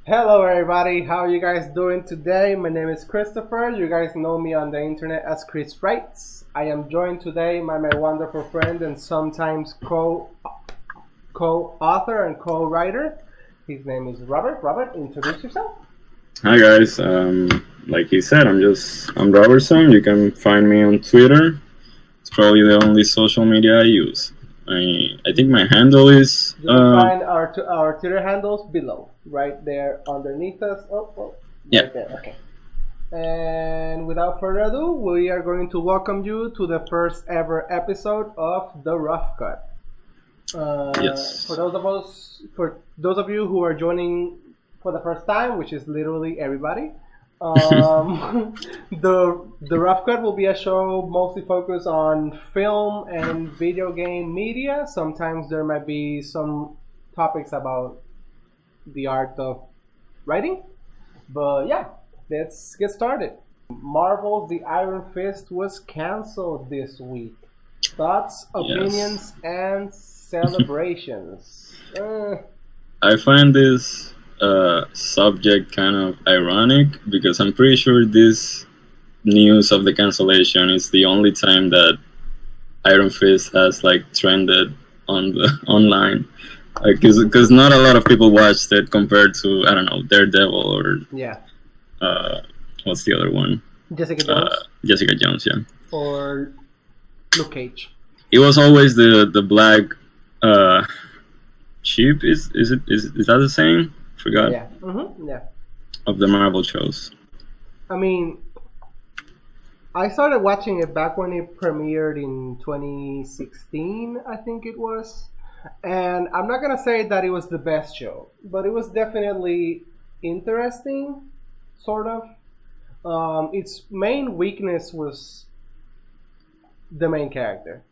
Hello everybody, how are you guys doing today? My name is Christopher. You guys know me on the internet as Chris Writes. I am joined today by my wonderful friend and sometimes co-author and co-writer. His name is Robert. Robert, introduce yourself. Hi guys, like he said, I'm Robertson. You can find me on Twitter. It's probably the only social media I use. I think my handle is. You can find our Twitter handles below, right there underneath us. Yeah. Right there. Okay. And without further ado, we are going to welcome you to the first ever episode of The Rough Cut. Yes. For those of you who are joining for the first time, which is literally everybody, the Rough Cut will be a show mostly focused on film and video game media. Sometimes there might be some topics about the art of writing, but yeah, let's get started. Marvel's The Iron Fist was canceled this week. Thoughts, opinions, and celebrations. I find this subject kind of ironic because I'm pretty sure this news of the cancellation is the only time that Iron Fist has trended on the online, because not a lot of people watched it compared to, I don't know, Daredevil or what's the other one? Jessica Jones. Jessica Jones, yeah. Or Luke Cage. It was always the black sheep. Is that the saying? Forgot. Yeah. Mm-hmm. Yeah. Of the Marvel shows. I mean, I started watching it back when it premiered in 2016, I think it was. And I'm not gonna say that it was the best show, but it was definitely interesting, sort of. Its main weakness was the main character,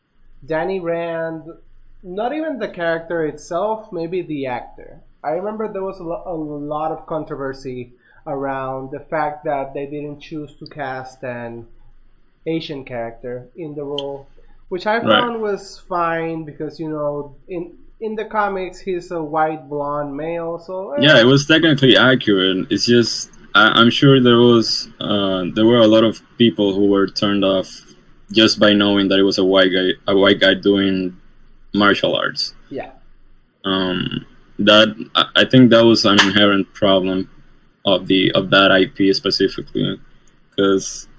Danny Rand. Not even the character itself, maybe the actor. I remember there was a lot of controversy around the fact that they didn't choose to cast an Asian character in the role, which I found was fine because, you know, in the comics he's a white blonde male, so yeah, it was technically accurate. It's just I'm sure there were a lot of people who were turned off just by knowing that it was a white guy doing martial arts. Yeah. That I think that was an inherent problem of that IP specifically, because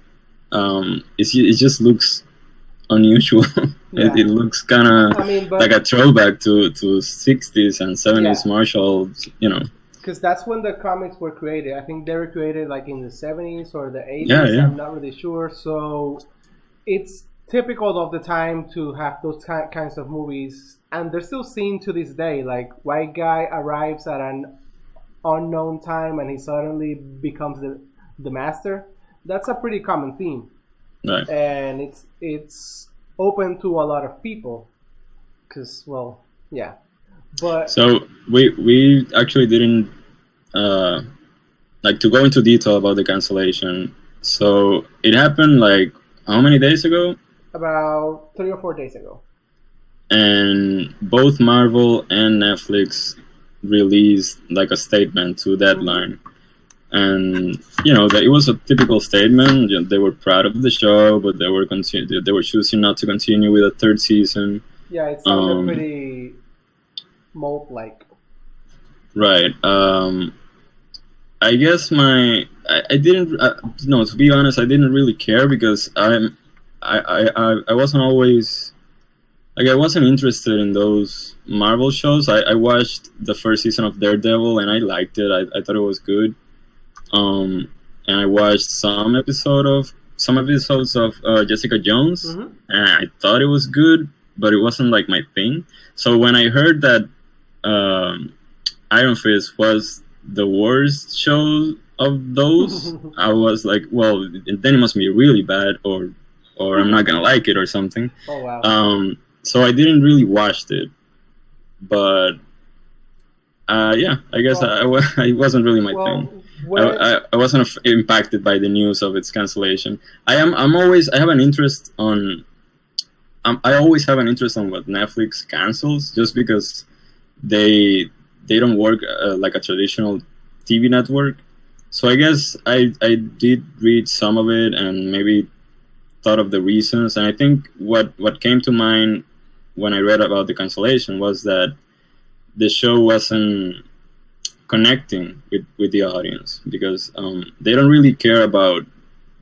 it just looks unusual. Yeah. It looks kind of like a throwback to 60s and 70s martial, you know. Because that's when the comics were created. I think they were created like in the 70s or the 80s. Yeah. I'm not really sure. So it's typical of the time to have those kinds of movies, and they're still seen to this day. Like, white guy arrives at an unknown time and he suddenly becomes the master. That's a pretty common theme, right? And it's open to a lot of people because, well, yeah. But so we actually didn't to go into detail about the cancellation. So it happened like how many days ago? About 3 or 4 days ago. And both Marvel and Netflix released like a statement to Deadline. And you know that it was a typical statement. You know, they were proud of the show, but they were choosing not to continue with a third season. Yeah, it sounded pretty mold-like. Right. I guess I didn't. No, to be honest, I didn't really care because I wasn't always I wasn't interested in those Marvel shows. I watched the first season of Daredevil and I liked it. I thought it was good. And I watched some episodes of Jessica Jones, and I thought it was good, but it wasn't like my thing. So when I heard that Iron Fist was the worst show of those, I was like, well, then it must be really bad, or I'm not gonna like it or something. Oh wow. So I didn't really watch it, but yeah, I guess it wasn't really my thing. I wasn't impacted by the news of its cancellation. I always have an interest on. I always have an interest on what Netflix cancels, just because they don't work like a traditional TV network. So I guess I did read some of it and maybe thought of the reasons. And I think what came to mind when I read about the cancellation was that the show wasn't connecting with the audience because they don't really care about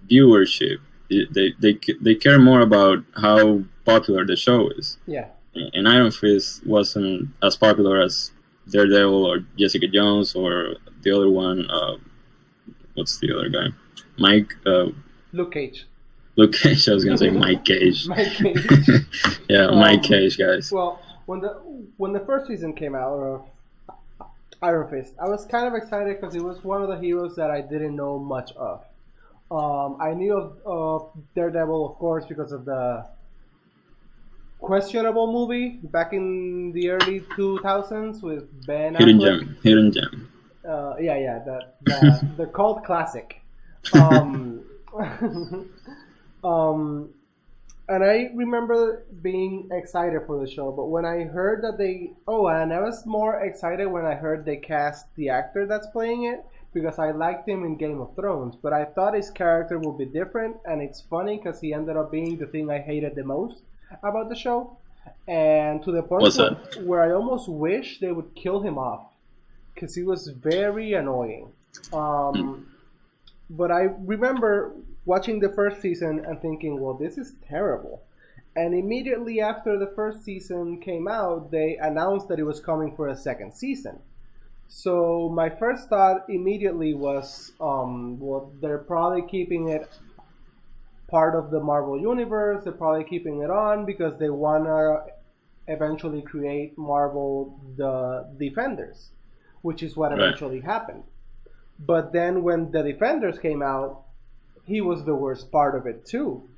viewership. They care more about how popular the show is. Yeah. And Iron Fist wasn't as popular as Daredevil or Jessica Jones or the other one. What's the other guy? Mike. Luke Cage. Luke Cage. I was gonna say Mike Cage. Mike Cage. Yeah, Mike Cage, guys. Well, when the first season came out of Iron Fist, I was kind of excited because it was one of the heroes that I didn't know much of. I knew of Daredevil, of course, because of the questionable movie back in the early 2000s with Ben Affleck. Hidden Gem. Yeah, the cult classic. Um, and I remember being excited for the show, but when I heard that and I was more excited when I heard they cast the actor that's playing it, because I liked him in Game of Thrones, but I thought his character would be different, and it's funny because he ended up being the thing I hated the most about the show, and to the point where I almost wish they would kill him off, because he was very annoying. But I remember watching the first season and thinking, well, this is terrible. And immediately after the first season came out, they announced that it was coming for a second season. So my first thought immediately was, well, they're probably keeping it part of the Marvel Universe. They're probably keeping it on because they want to eventually create Marvel the Defenders, which is what eventually happened. But then when the Defenders came out, he was the worst part of it too.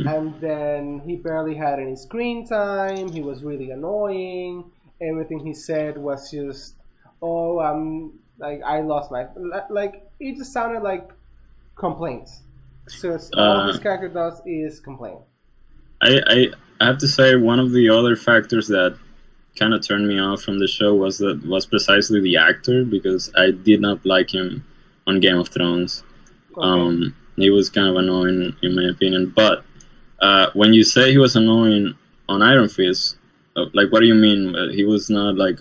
And then he barely had any screen time. He was really annoying. Everything he said was just, oh, I lost my, like, it just sounded like complaints. So all this character does is complain. I have to say, one of the other factors that kind of turned me off from the show was precisely the actor, because I did not like him on Game of Thrones. Okay. He was kind of annoying in my opinion. But when you say he was annoying on Iron Fist, like, what do you mean? He was not like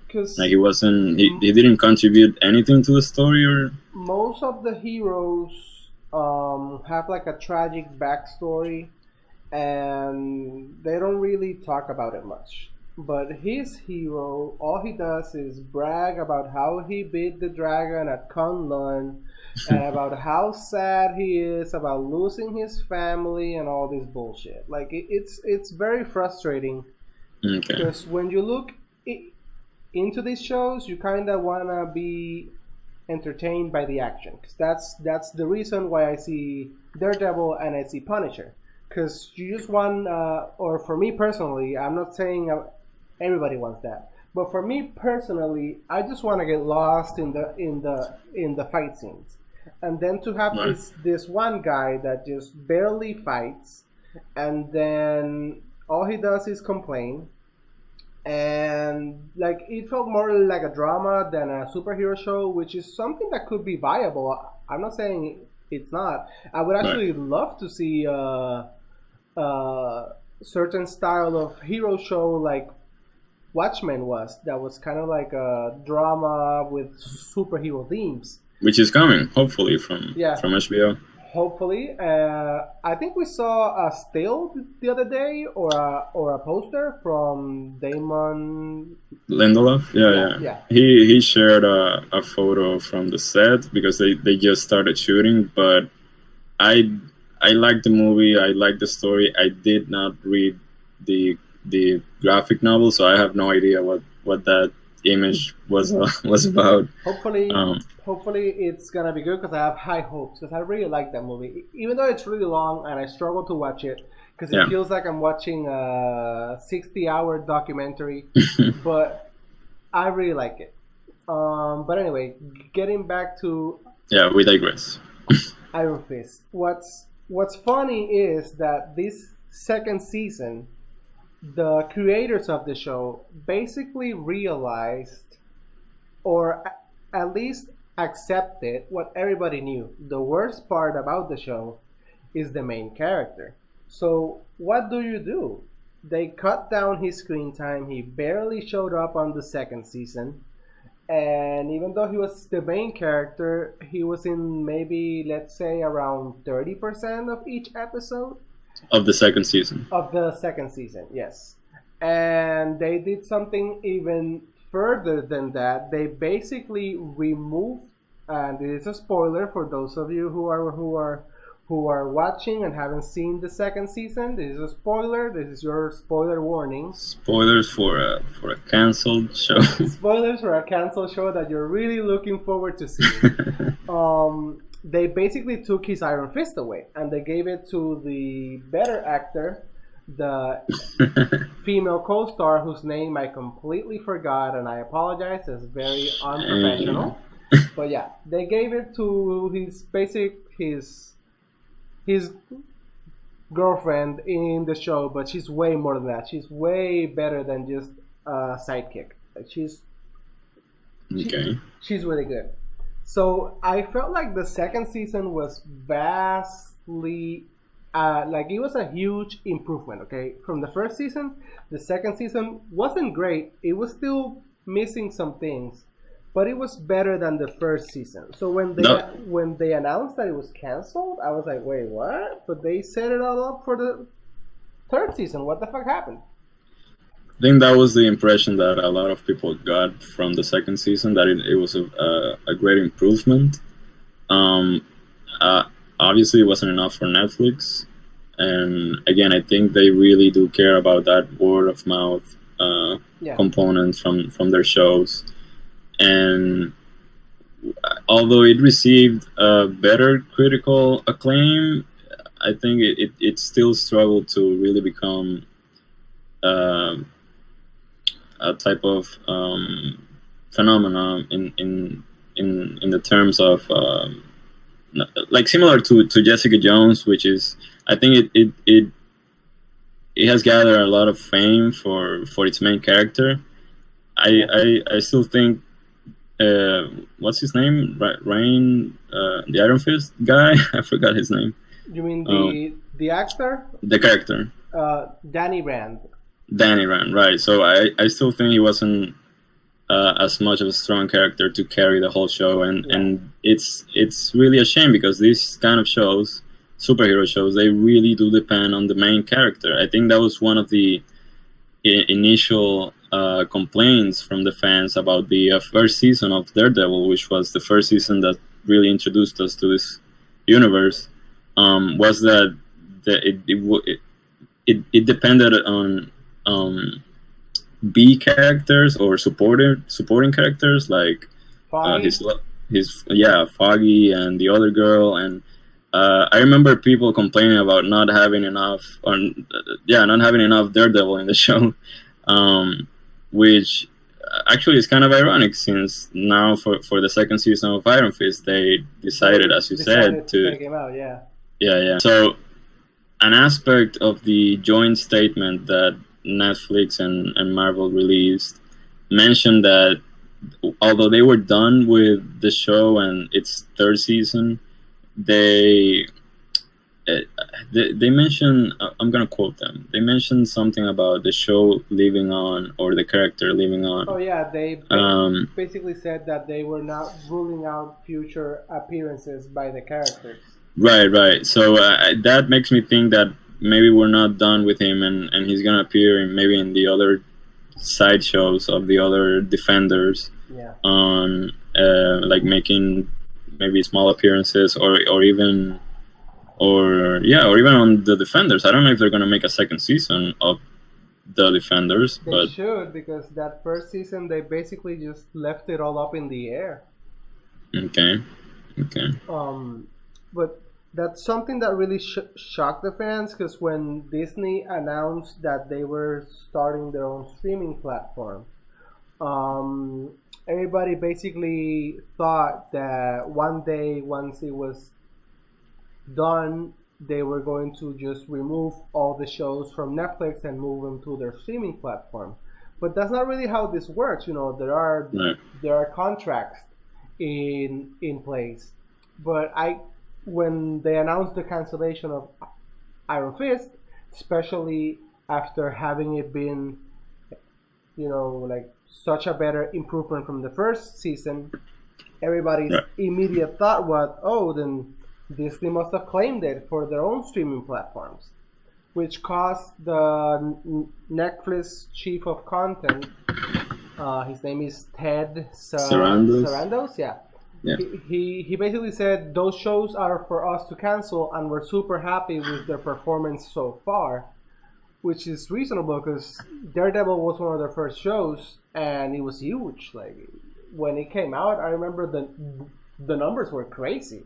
he wasn't. He didn't contribute anything to the story, or most of the heroes have like a tragic backstory, and they don't really talk about it much. But his hero, all he does is brag about how he beat the dragon at Kunlun, and about how sad he is about losing his family and all this bullshit. Like, it's very frustrating. Okay. Because when you look into these shows, you kind of want to be entertained by the action. Because that's the reason why I see Daredevil and I see Punisher. Because you just want, or for me personally, I'm not saying everybody wants that, but for me personally, I just want to get lost in the fight scenes, and then to have this one guy that just barely fights, and then all he does is complain, and like, it felt more like a drama than a superhero show, which is something that could be viable. I'm not saying it's not. I would actually love to see a certain style of hero show like Watchmen was, that was kind of like a drama with superhero themes, which is coming hopefully from HBO. Hopefully, I think we saw a still the other day, or a poster from Damon Lindelof. Yeah. He shared a photo from the set because they just started shooting. But I liked the movie. I liked the story. I did not read the graphic novel, so I have no idea what that image was about. Hopefully it's gonna be good, because I have high hopes, because I really like that movie, even though it's really long and I struggle to watch it because it feels like I'm watching a 60-hour documentary. But I really like it. But anyway, getting back to we digress. Iron Fist. What's funny is that this second season, the creators of the show basically realized, or at least accepted what everybody knew. The worst part about the show is the main character. So what do? They cut down his screen time. He barely showed up on the second season. And even though he was the main character, he was in maybe, let's say, around 30% of each episode Of the second season. of the second season, yes. And they did something even further than that. They basically removed, and it is a spoiler for those of you who are watching and haven't seen the second season. This is a spoiler. This is your spoiler warning. Spoilers for a canceled show. Spoilers for a canceled show that you're really looking forward to seeing. They basically took his Iron Fist away and they gave it to the better actor, the female co-star whose name I completely forgot, and I apologize. It's very unprofessional. But yeah, they gave it to his girlfriend in the show, but she's way more than that. She's way better than just a sidekick. Like Okay. she's really good. So I felt like the second season was vastly, like it was a huge improvement. Okay, from the first season, the second season wasn't great. It was still missing some things, but it was better than the first season. So No. when they announced that it was canceled, I was like, wait, what? But they set it all up for the third season. What the fuck happened? I think that was the impression that a lot of people got from the second season, that it was a great improvement. Um, Obviously, it wasn't enough for Netflix. And again, I think they really do care about that word of mouth Yeah. component from their shows. And although it received better critical acclaim, I think it still struggled to really become a type of phenomenon in the terms of like similar to Jessica Jones, which is, I think it has gathered a lot of fame for its main character. I still think what's his name, Ryan, the Iron Fist guy. I forgot his name. You mean the actor? The character. Danny Rand. Danny Rand, right? So I still think he wasn't as much of a strong character to carry the whole show, and it's really a shame, because these kind of shows, superhero shows, they really do depend on the main character. I think that was one of the initial complaints from the fans about the first season of Daredevil, which was the first season that really introduced us to this universe. Was that it depended on B characters or supporting characters, like Foggy? his Foggy and the other girl. And I remember people complaining about not having enough Daredevil in the show, which actually is kind of ironic, since now for the second season of Iron Fist they decided, as you said, to take him out. Yeah. yeah. So an aspect of the joint statement that Netflix and Marvel released mentioned that although they were done with the show and its third season, they mentioned, I'm gonna quote them. They mentioned something about the show living on, or the character living on. Oh yeah, they basically said that they were not ruling out future appearances by the characters. Right. So that makes me think that maybe we're not done with him, and he's gonna appear in the other side shows of the other Defenders. Yeah. On like making maybe small appearances, or even on the Defenders. I don't know if they're gonna make a second season of the Defenders, They should, because that first season they basically just left it all up in the air. Okay. But that's something that really shocked the fans, because when Disney announced that they were starting their own streaming platform, everybody basically thought that one day, once it was done, they were going to just remove all the shows from Netflix and move them to their streaming platform. But that's not really how this works. There are contracts in place. But when they announced the cancellation of Iron Fist, especially after having it been, like such a better improvement from the first season, everybody's Right. immediate thought was, oh, then Disney must have claimed it for their own streaming platforms, which caused the Netflix chief of content, his name is Ted Sarandos. Sarandos, yeah. Yeah. He basically said those shows are for us to cancel, and we're super happy with their performance so far, which is reasonable because Daredevil was one of their first shows, and it was huge. Like when it came out, I remember the numbers were crazy.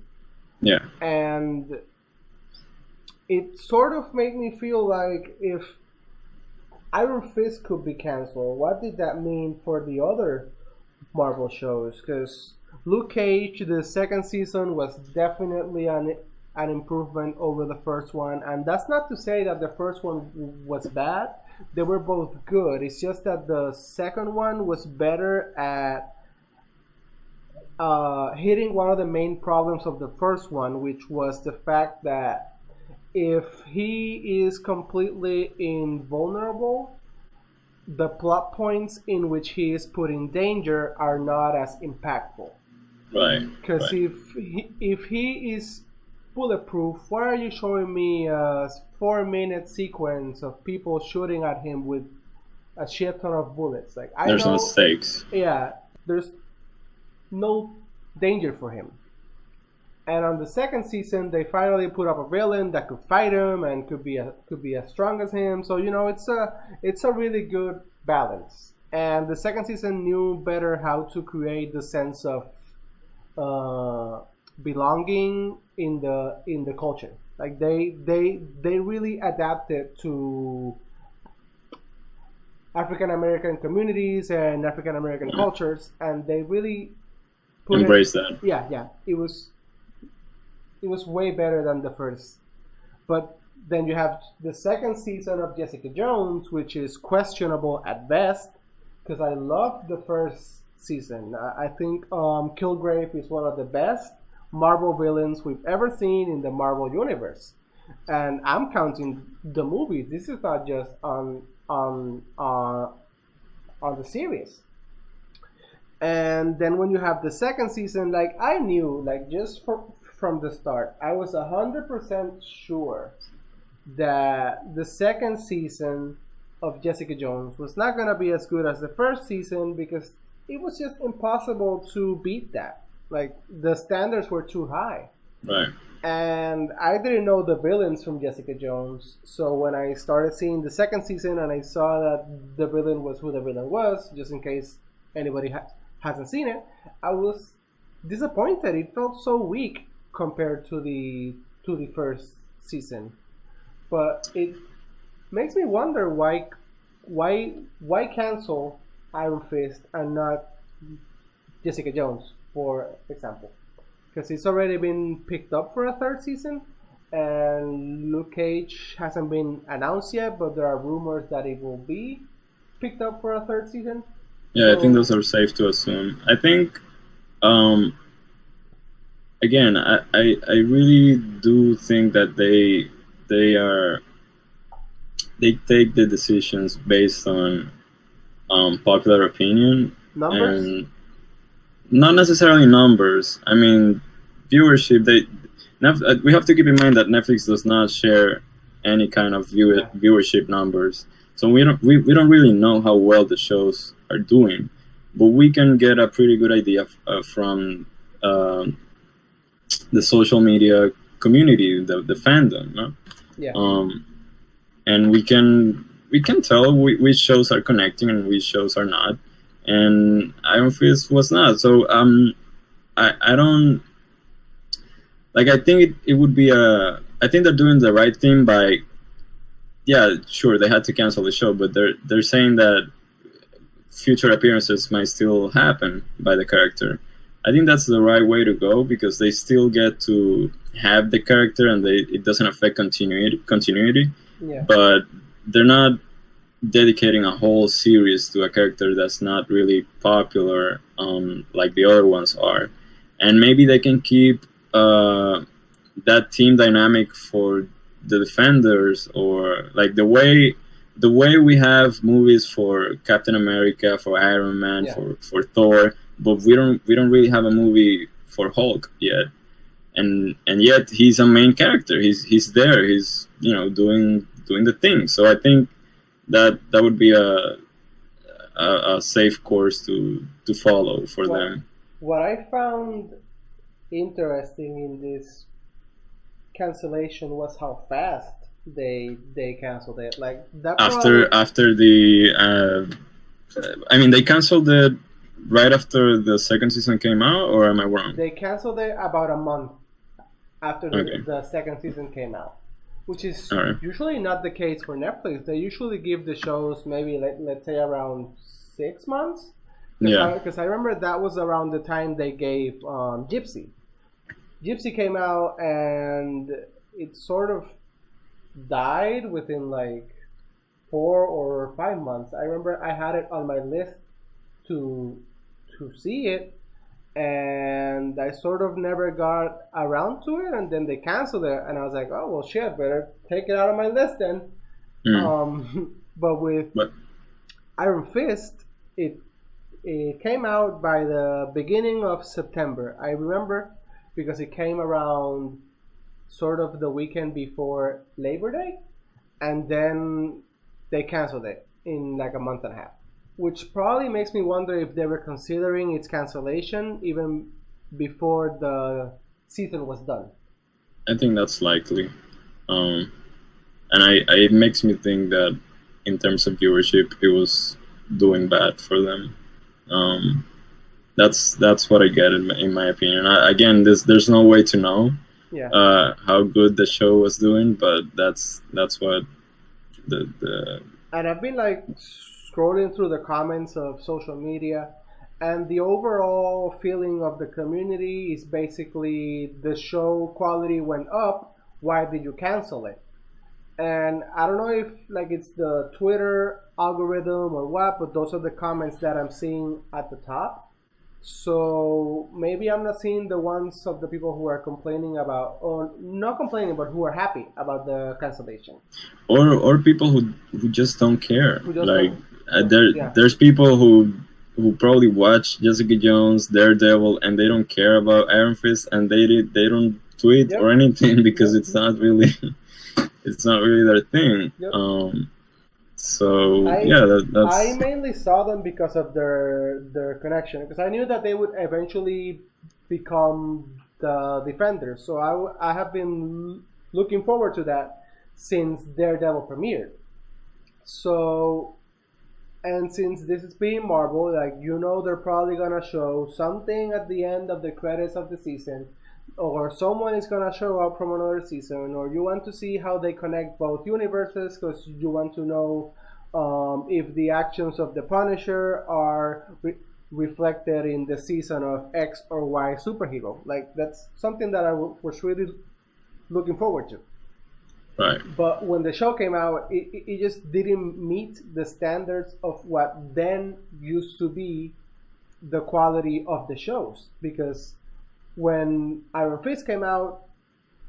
Yeah. And it sort of made me feel like if Iron Fist could be canceled, what did that mean for the other Marvel shows? Because Luke Cage, the second season, was definitely an improvement over the first one, and that's not to say that the first one was bad. They were both good. It's just that the second one was better at hitting one of the main problems of the first one, which was the fact that if he is completely invulnerable, the plot points in which he is put in danger are not as impactful. Right. Because right. if he is bulletproof, why are you showing me a 4-minute sequence of people shooting at him with a shit ton of bullets? Like There's no stakes. Yeah, there's no danger for him. And on the second season, they finally put up a villain that could fight him and could be as strong as him. So it's a really good balance. And the second season knew better how to create the sense of belonging in the culture. Like they really adapted to African American communities and African American cultures, and they really embrace that. Yeah. It was way better than the first. But then you have the second season of Jessica Jones, which is questionable at best, because I loved the first season. I think Kilgrave is one of the best Marvel villains we've ever seen in the Marvel universe. And I'm counting the movies. This is not just on the series. And then when you have the second season, like I knew, like just from the start, I was 100% sure that the second season of Jessica Jones was not going to be as good as the first season because it was just impossible to beat that. Like the standards were too high. Right. And I didn't know the villains from Jessica Jones, so when I started seeing the second season and I saw that the villain was who the villain was, just in case anybody hasn't seen it, I was disappointed. It felt so weak compared to the first season. But it makes me wonder why cancel Iron Fist and not Jessica Jones, for example. Because it's already been picked up for a third season, and Luke Cage hasn't been announced yet, but there are rumors that it will be picked up for a third season. Yeah, I think those are safe to assume. I think, again, I really do think that they take the decisions based on popular opinion. Numbers? And not necessarily numbers. I mean, viewership. We have to keep in mind that Netflix does not share any kind of viewership numbers, so we don't really know how well the shows are doing, but we can get a pretty good idea from the social media community, the fandom, no? Yeah. And we can tell which shows are connecting and which shows are not. And Iron Fist was not. So I don't like. I think it would be I think they're doing the right thing by. Yeah, sure, they had to cancel the show, but they're saying that future appearances might still happen by the character. I think that's the right way to go because they still get to have the character and it doesn't affect continuity. Yeah. But they're not dedicating a whole series to a character that's not really popular like the other ones are. and maybe they can keep that team dynamic for the Defenders, or like the way we have movies for Captain America, for Iron Man, Yeah. for Thor, but we don't really have a movie for Hulk yet, and yet he's a main character. He's there. He's doing the thing. So I think that would be a safe course to follow for What them. what I found interesting in this cancellation was how fast they canceled it. Like that probably After I mean, they canceled it right after the second season came out, or am I wrong? they canceled it about a month after Okay, the second season came out, which is all right. usually not the case for Netflix. They usually give the shows maybe let's say around 6 months. Yeah, Because I remember that was around the time they gave Gypsy. Gypsy came out and it sort of died within like 4 or 5 months. I remember I had it on my list to see it, and I sort of never got around to it, and then they canceled it, and I was like, oh well, shit, better take it out of my list then. mm. But with But Iron Fist, it came out by the beginning of September. I remember because it came around sort of the weekend before Labor Day, and then they canceled it in like a month and a half, which probably makes me wonder if they were considering its cancellation even before the season was done. I think that's likely, um, and it makes me think that in terms of viewership, it was doing bad for them. Um, that's what I get in my opinion. Again, there's no way to know Yeah. how good the show was doing, but that's what the And I've been like scrolling through the comments of social media, and the overall feeling of the community is basically the show quality went up. Why did you cancel it? And I don't know if like it's the Twitter algorithm or what, but those are the comments that I'm seeing at the top. So maybe I'm not seeing the ones of the people who are complaining about, or not complaining, but who are happy about the cancellation. or people who just don't care. Who just Like don't, yeah, there's people who probably watch Jessica Jones, Daredevil, and they don't care about Iron Fist, and they don't tweet or yep, anything because yep, it's not really their thing. yep. So I yeah, I that's mainly saw them because of their connection, because I knew that they would eventually become the defenders. So I have been looking forward to that since Daredevil premiered. So, and since this is being Marvel, like they're probably gonna show something at the end of the credits of the season, or someone is gonna show up from another season, or you want to see how they connect both universes because you want to know if the actions of the Punisher are reflected in the season of X or Y superhero. Like that's something that I was really looking forward to. right. But when the show came out, it just didn't meet the standards of what then used to be the quality of the shows. Because when Iron Fist came out,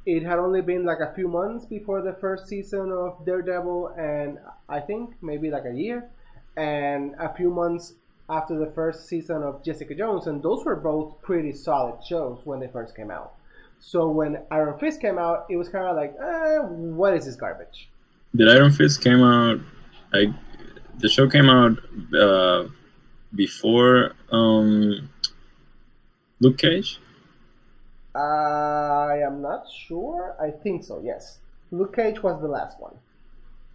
it had only been like a few months before the first season of Daredevil, and I think maybe like a year, and a few months after the first season of Jessica Jones, and those were both pretty solid shows when they first came out. So when Iron Fist came out, it was kind of like, what is this garbage? Did Iron Fist came out? I The show came out before Luke Cage. I am not sure. I think so, yes. Luke Cage was the last one.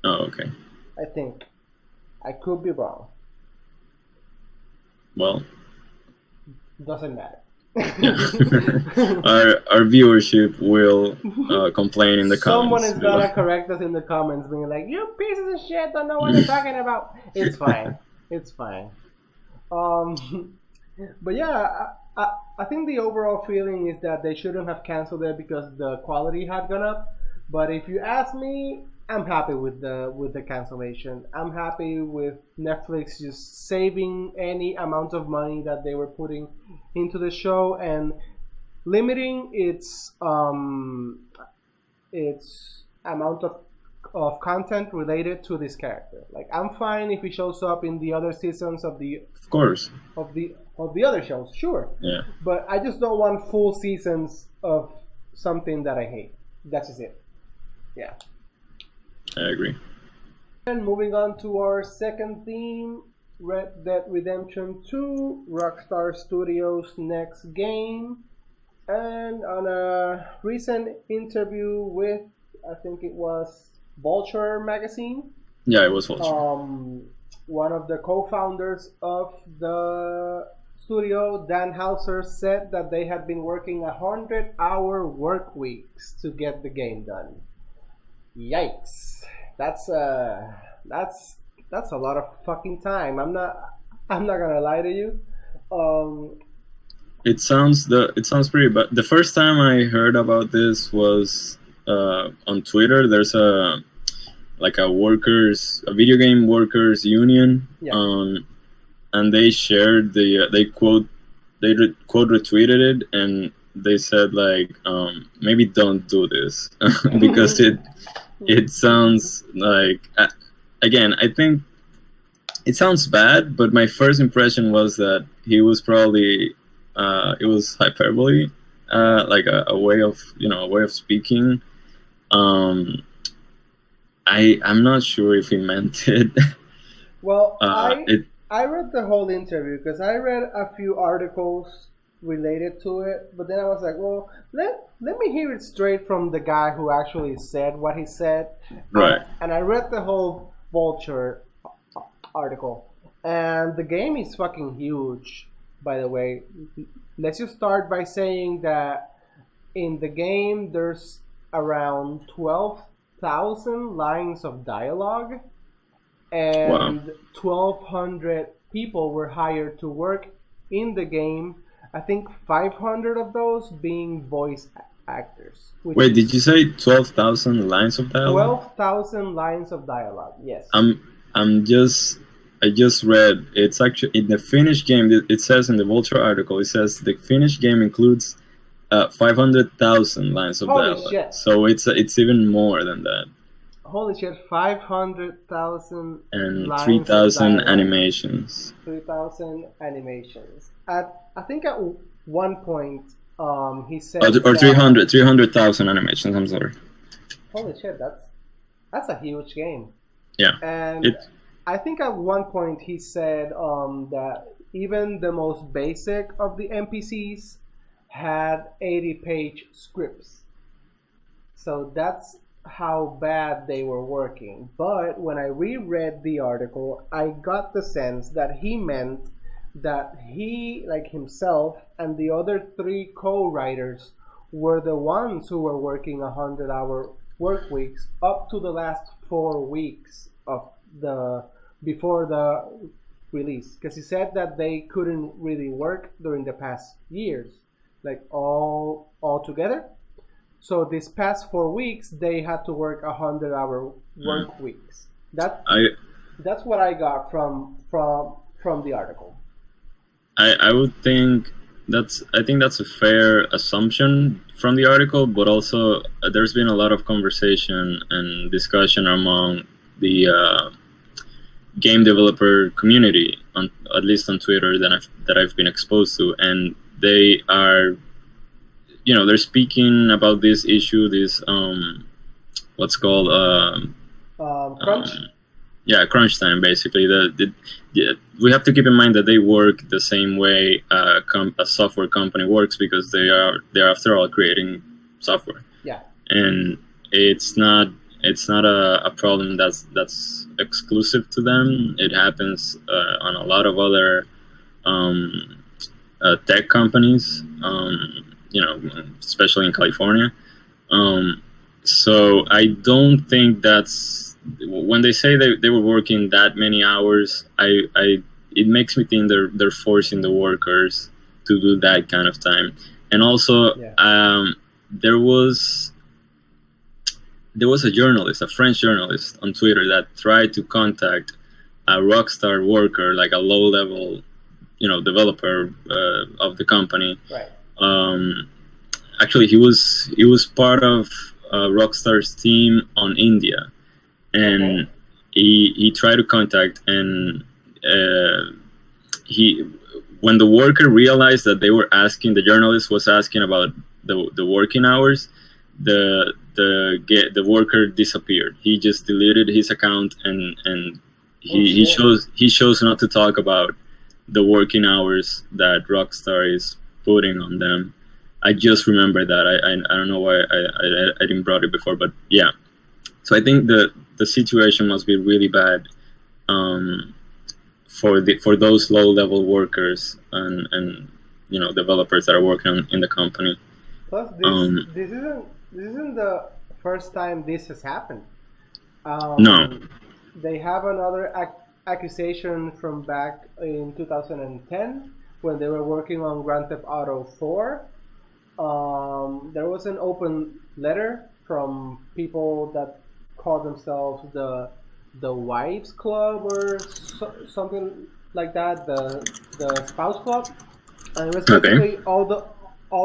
Oh, okay. I think. I could be wrong. Well, Doesn't matter. yeah. Our viewership will complain in the Someone comments is below. gonna correct us in the comments, being like, "You pieces of shit don't know what you're talking about." It's fine. It's fine. Um, but yeah, I think the overall feeling is that they shouldn't have canceled it because the quality had gone up. But if you ask me, I'm happy with the cancellation. I'm happy with Netflix just saving any amount of money that they were putting into the show and limiting its amount of content related to this character. Like, I'm fine if he shows up in the other seasons Of course. of the other shows, sure. Yeah. But I just don't want full seasons of something that I hate. That's just it. Yeah. I agree. And moving on to our second theme, Red Dead Redemption 2, Rockstar Studios' next game. And on a recent interview with, I think it was Vulture magazine, Yeah, it was Vulture. one of the co-founders of the studio, Dan Houser, said that they had been working 100-hour work weeks to get the game done. Yikes! That's a lot of fucking time. I'm not gonna lie to you. It sounds pretty bad. The first time I heard about this was on Twitter. There's a video game workers union, Yeah. and they shared they quote retweeted it, and they said like, maybe don't do this because it sounds like, again, I think it sounds bad, but my first impression was that he was probably it was hyperbole, like a way of speaking. I'm not sure if he meant it. Well, I read the whole interview because I read a few articles related to it, but then I was like, well, let me hear it straight from the guy who actually said what he said. Right. And I read the whole Vulture article, and the game is fucking huge, by the way. Let's just start by saying that in the game there's around 12,000 lines of dialogue, and 1,200 people were hired to work in the game. I think 500 of those being voice actors. Wait, did you say 12,000 lines of dialogue? 12,000 lines of dialogue, yes. I just read, it's actually in the finished game. It says in the Vulture article, it says the finished game includes 500,000 lines of Holy dialogue. shit. So it's even more than that. Holy shit, 500,000 and lines 3,000 animations. 3,000 animations. I think at one point he said or 300,000 animations. I'm sorry. Holy shit, that's a huge game. Yeah. And I think at one point he said that even the most basic of the NPCs had 80-page scripts. So that's how bad they were working. But when I reread the article, I got the sense that he meant that he, like himself, and the other 3 co-writers were the ones who were working 100-hour work weeks up to the last 4 weeks of before the release, because he said that they couldn't really work during the past years, like all together. So this past 4 weeks they had to work 100-hour work weeks. That's what I got from the article. I would think that's a fair assumption from the article, but also there's been a lot of conversation and discussion among the game developer community, at least on Twitter, that I've been exposed to, and they are, they're speaking about this issue, this what's called crunch. Crunch time, basically. We have to keep in mind that they work the same way a software company works, because they're after all creating software. Yeah. And it's not a problem that's exclusive to them. It happens on a lot of other tech companies, especially in California. So I don't think that's, when they say they were working that many hours, it makes me think they're forcing the workers to do that kind of time. And also, there was a journalist, a French journalist on Twitter, that tried to contact a Rockstar worker, like a low-level, developer of the company. Right. actually he was part of Rockstar's team on India, Okay. and he tried to contact, and he when the worker realized that they were asking, the journalist was asking about the working hours, the worker disappeared. He just deleted his account, and Oh he shit. chose not to talk about the working hours that Rockstar is putting on them. I just remember that. I don't know why I didn't brought it before, but yeah. So I think the situation must be really bad, um, for those low level workers, and developers that are working in the company. Plus, Um, this isn't the first time this has happened. no, They have another accusation from back in 2010 when they were working on Grand Theft Auto 4. There was an open letter from people that call themselves the Wives Club or something like that, the Spouse Club, and it was okay, basically all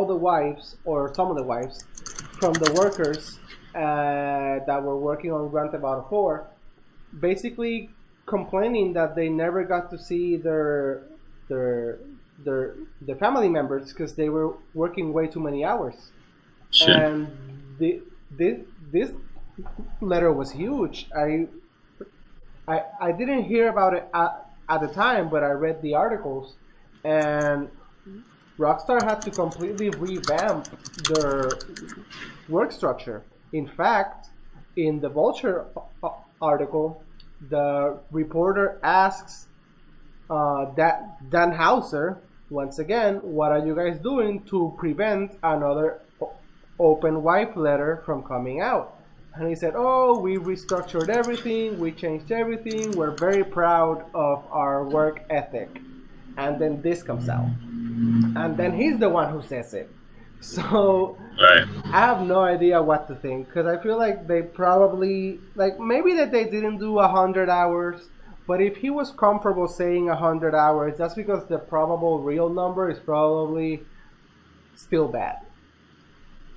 the wives or some of the wives from the workers that were working on Grand Theft Auto 4, basically complaining that they never got to see their their family members because they were working way too many hours. shit, And this letter was huge. I didn't hear about it at the time, but I read the articles, and Rockstar had to completely revamp their work structure. In fact, in the Vulture article, the reporter asks that Dan Hauser once again, what are you guys doing to prevent another open wife letter from coming out? And he said, "Oh, we restructured everything, we changed everything. We're very proud of our work ethic." And then this comes out, and then he's the one who says it. So right, I have no idea what to think because I feel like they probably like maybe that they didn't do 100 hours, but if he was comfortable saying 100 hours, that's because the probable real number is probably still bad.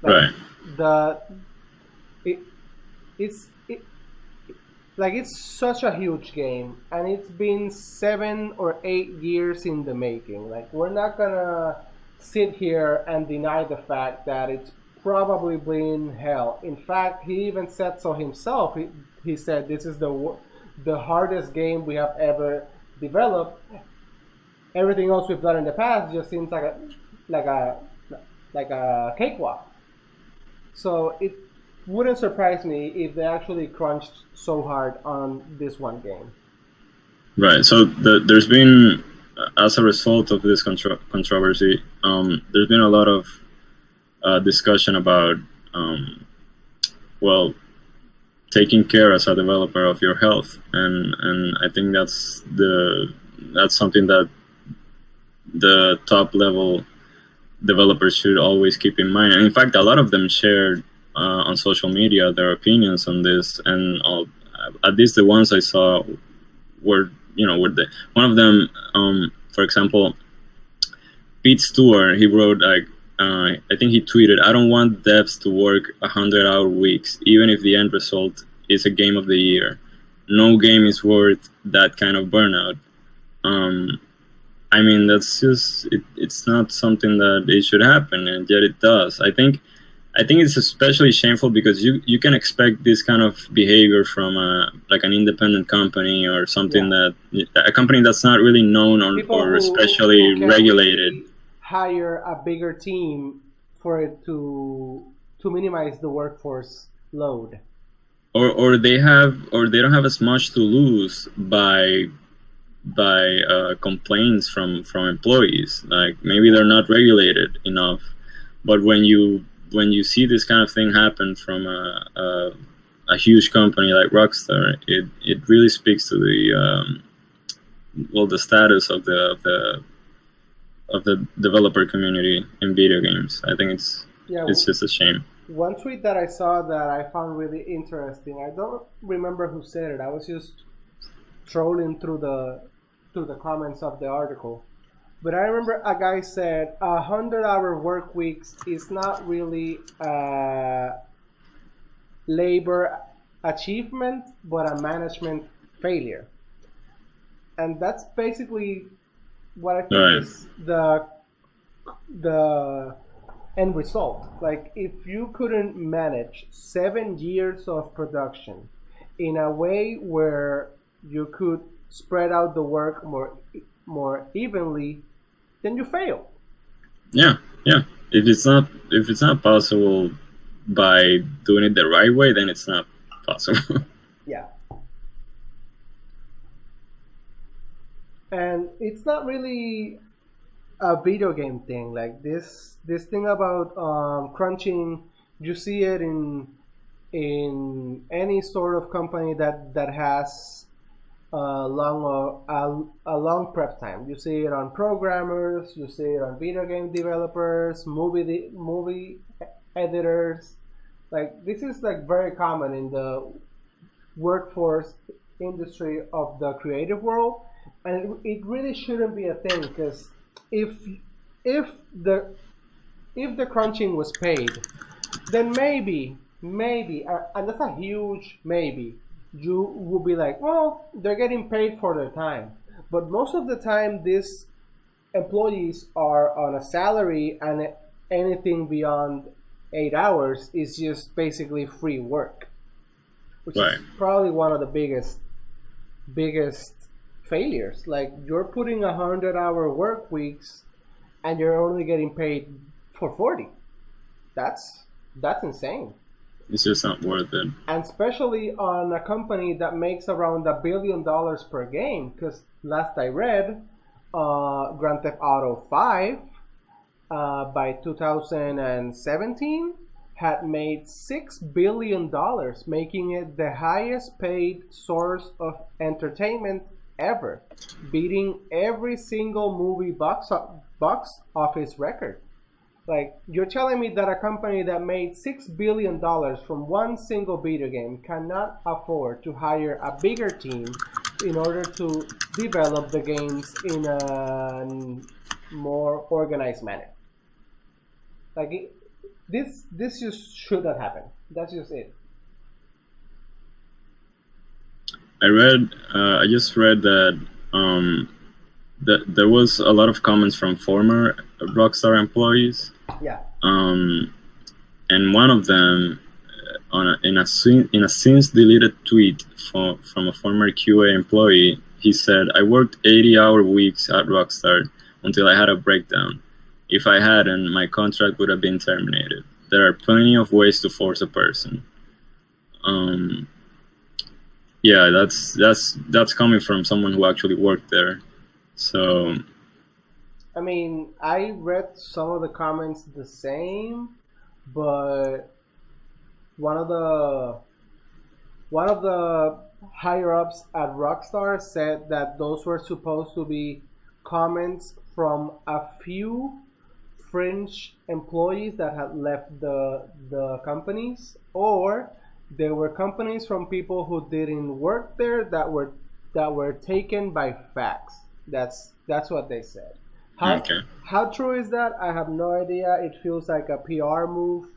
Like right, the it it's it, like it's such a huge game and it's been 7 or 8 years in the making. Like we're not gonna sit here and deny the fact that it's probably been hell. In fact, he even said so himself. He said this is the hardest game we have ever developed. Everything else we've done in the past just seems like a like a cakewalk. So it wouldn't surprise me if they actually crunched so hard on this one game. right. So there's been, as a result of this controversy, there's been a lot of discussion about, um, well, taking care as a developer of your health, and I think that's something that the top level developers should always keep in mind. And in fact, a lot of them shared on social media their opinions on this, and at least the ones I saw were the one of them. For example, Pete Stewart, he wrote like, I think he tweeted, "I don't want devs to work 100-hour weeks, even if the end result is a game of the year. No game is worth that kind of burnout." Um, I mean, that's just it's not something that it should happen, and yet it does. I think it's especially shameful because you can expect this kind of behavior from like an independent company or something, Yeah, that a company that's not really known, people or who especially can regulated, really hire a bigger team for it to minimize the workforce load. or they don't have as much to lose by complaints from employees. Like maybe Yeah, they're not regulated enough, but when you see this kind of thing happen from a huge company like Rockstar, it really speaks to the status of the developer community in video games. I think it's yeah. it's just a shame. One tweet that I saw that I found really interesting. I don't remember who said it. I was just trolling through the comments of the article. But I remember a guy said 100-hour work weeks is not really a labor achievement, but a management failure. And that's basically what I think Right. is the end result. Like if you couldn't manage 7 years of production in a way where you could spread out the work more evenly, then you fail. Yeah. Yeah. If it's not possible by doing it the right way, then it's not possible. Yeah. And it's not really a video game thing. Like this thing about crunching, you see it in any sort of company that has a long prep time. You see it on programmers, you see it on video game developers, movie editors. Like this is like very common in the workforce industry of the creative world, and it really shouldn't be a thing because if if the if the crunching was paid, then maybe, and that's a huge maybe, you would be like, well, they're getting paid for their time. But most of the time, these employees are on a salary, and anything beyond 8 hours is just basically free work, which Right. is probably one of the biggest failures. Like you're putting 100-hour work weeks, and you're only getting paid for 40. That's insane. It's just not worth it. And especially on a company that makes around $1 billion per game. Because last I read, Grand Theft Auto 5 by 2017 had made $6 billion, making it the highest paid source of entertainment ever, beating every single movie box office record. Like, you're telling me that a company that made $6 billion from one single video game cannot afford to hire a bigger team in order to develop the games in a more organized manner. Like, this just should not happen. That's just it. I just read that there was a lot of comments from former Rockstar employees. Yeah. And one of them, in a since deleted tweet from a former QA employee, he said, "I worked 80-hour weeks at Rockstar until I had a breakdown. If I hadn't, my contract would have been terminated. There are plenty of ways to force a person." Yeah, that's coming from someone who actually worked there. So, I mean, I read some of the comments the same, but one of the one of the higher ups at Rockstar said that those were supposed to be comments from a few fringe employees that had left the companies, or there were companies from people who didn't work there that were taken by fax. That's what they said. How okay. how true is that? I have no idea. It feels like a PR move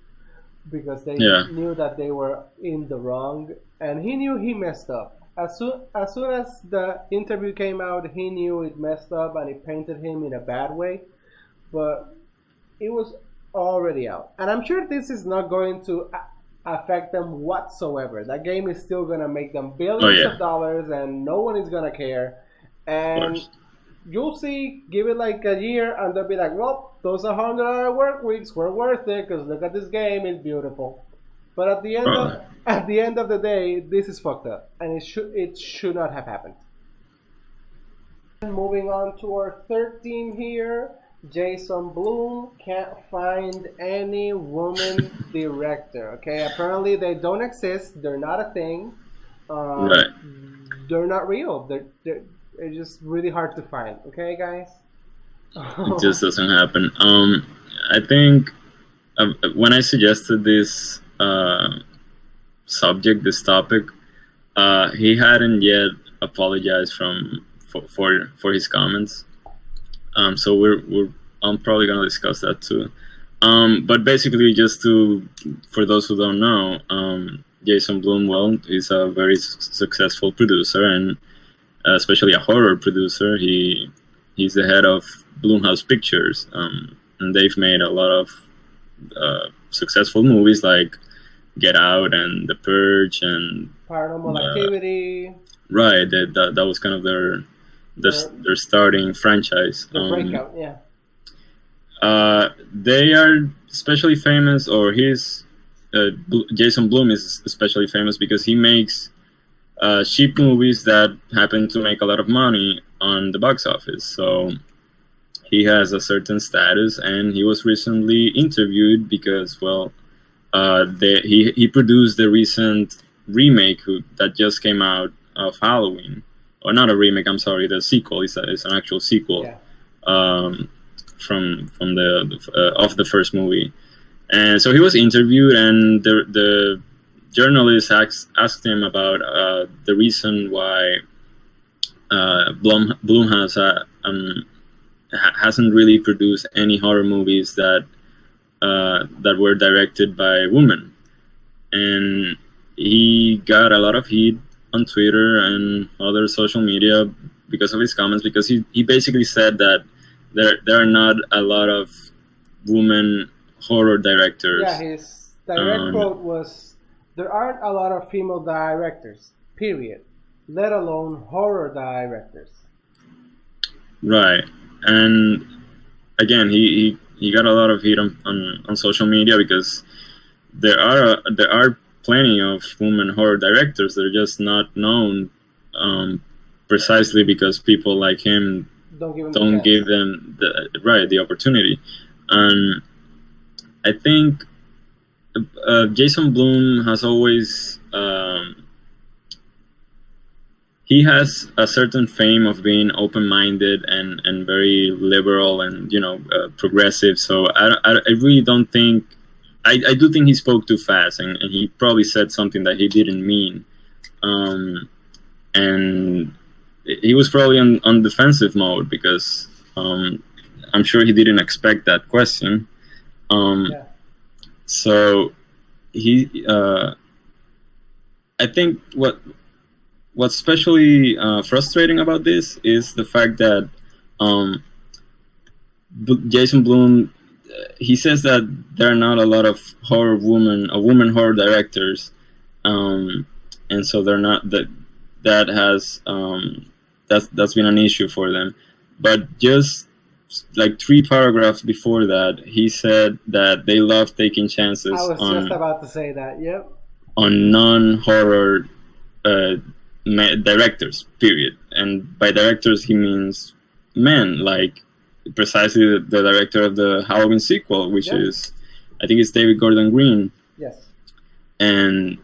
because they Yeah. knew that they were in the wrong, and he knew he messed up. As soon as the interview came out, he knew it messed up and it painted him in a bad way. But it was already out, and I'm sure this is not going to affect them whatsoever. That game is still gonna make them Oh billions yeah, of dollars, and no one is gonna care. of And course. you'll see, give it like a year, and they'll be like, "Well, those 100-hour work weeks were worth it because look at this game; it's beautiful." But at the end of Probably. at the end of the day, this is fucked up, and it should not have happened. Moving on to our third team here, Jason Blum can't find any woman director. Okay, apparently they don't exist. They're not a thing. Right. They're not real. They're just really hard to find. Okay, guys. It just doesn't happen. I think when I suggested this subject, this topic, he hadn't yet apologized for his comments. So we're I'm probably gonna discuss that too. But basically, just to for those who don't know, Jason Blum, well, is a very successful producer, and especially a horror producer. He's the head of Blumhouse Pictures, and they've made a lot of successful movies like Get Out and The Purge and Paranormal Activity. Right, that was kind of their starting franchise. The breakout, yeah. They are especially famous, or Jason Blum is especially famous because he makes cheap movies that happen to make a lot of money on the box office. So he has a certain status, and he was recently interviewed because, well, he produced the recent remake that just came out of Halloween, or not a remake. I'm sorry, the sequel. It's an actual sequel. Yeah. From the of the first movie, and so he was interviewed, and the journalist asked him about the reason why Blumhouse hasn't really produced any horror movies that were directed by women, and he got a lot of heat on Twitter and other social media because of his comments, because he basically said that there are not a lot of women horror directors. Yeah, his direct quote was, "There aren't a lot of female directors, period, let alone horror directors." Right, and again, he got a lot of heat on social media because there are plenty of women horror directors. They're just not known, precisely because people like him don't give them the opportunity. And I think Jason Blum has always he has a certain fame of being open-minded and very liberal and progressive. So I really don't think I do think he spoke too fast, and he probably said something that he didn't mean, and he was probably on defensive mode because I'm sure he didn't expect that question. So I think what's especially frustrating about this is the fact that Jason Blum, he says that there are not a lot of women horror directors, and so they're not that has that's been an issue for them. But just like 3 paragraphs before that, he said that they love taking chances. I was just about to say that. Yep. On non-horror directors, period. And by directors, he means men, like precisely the director of the Halloween sequel, which is, I think it's David Gordon Green. Yes. And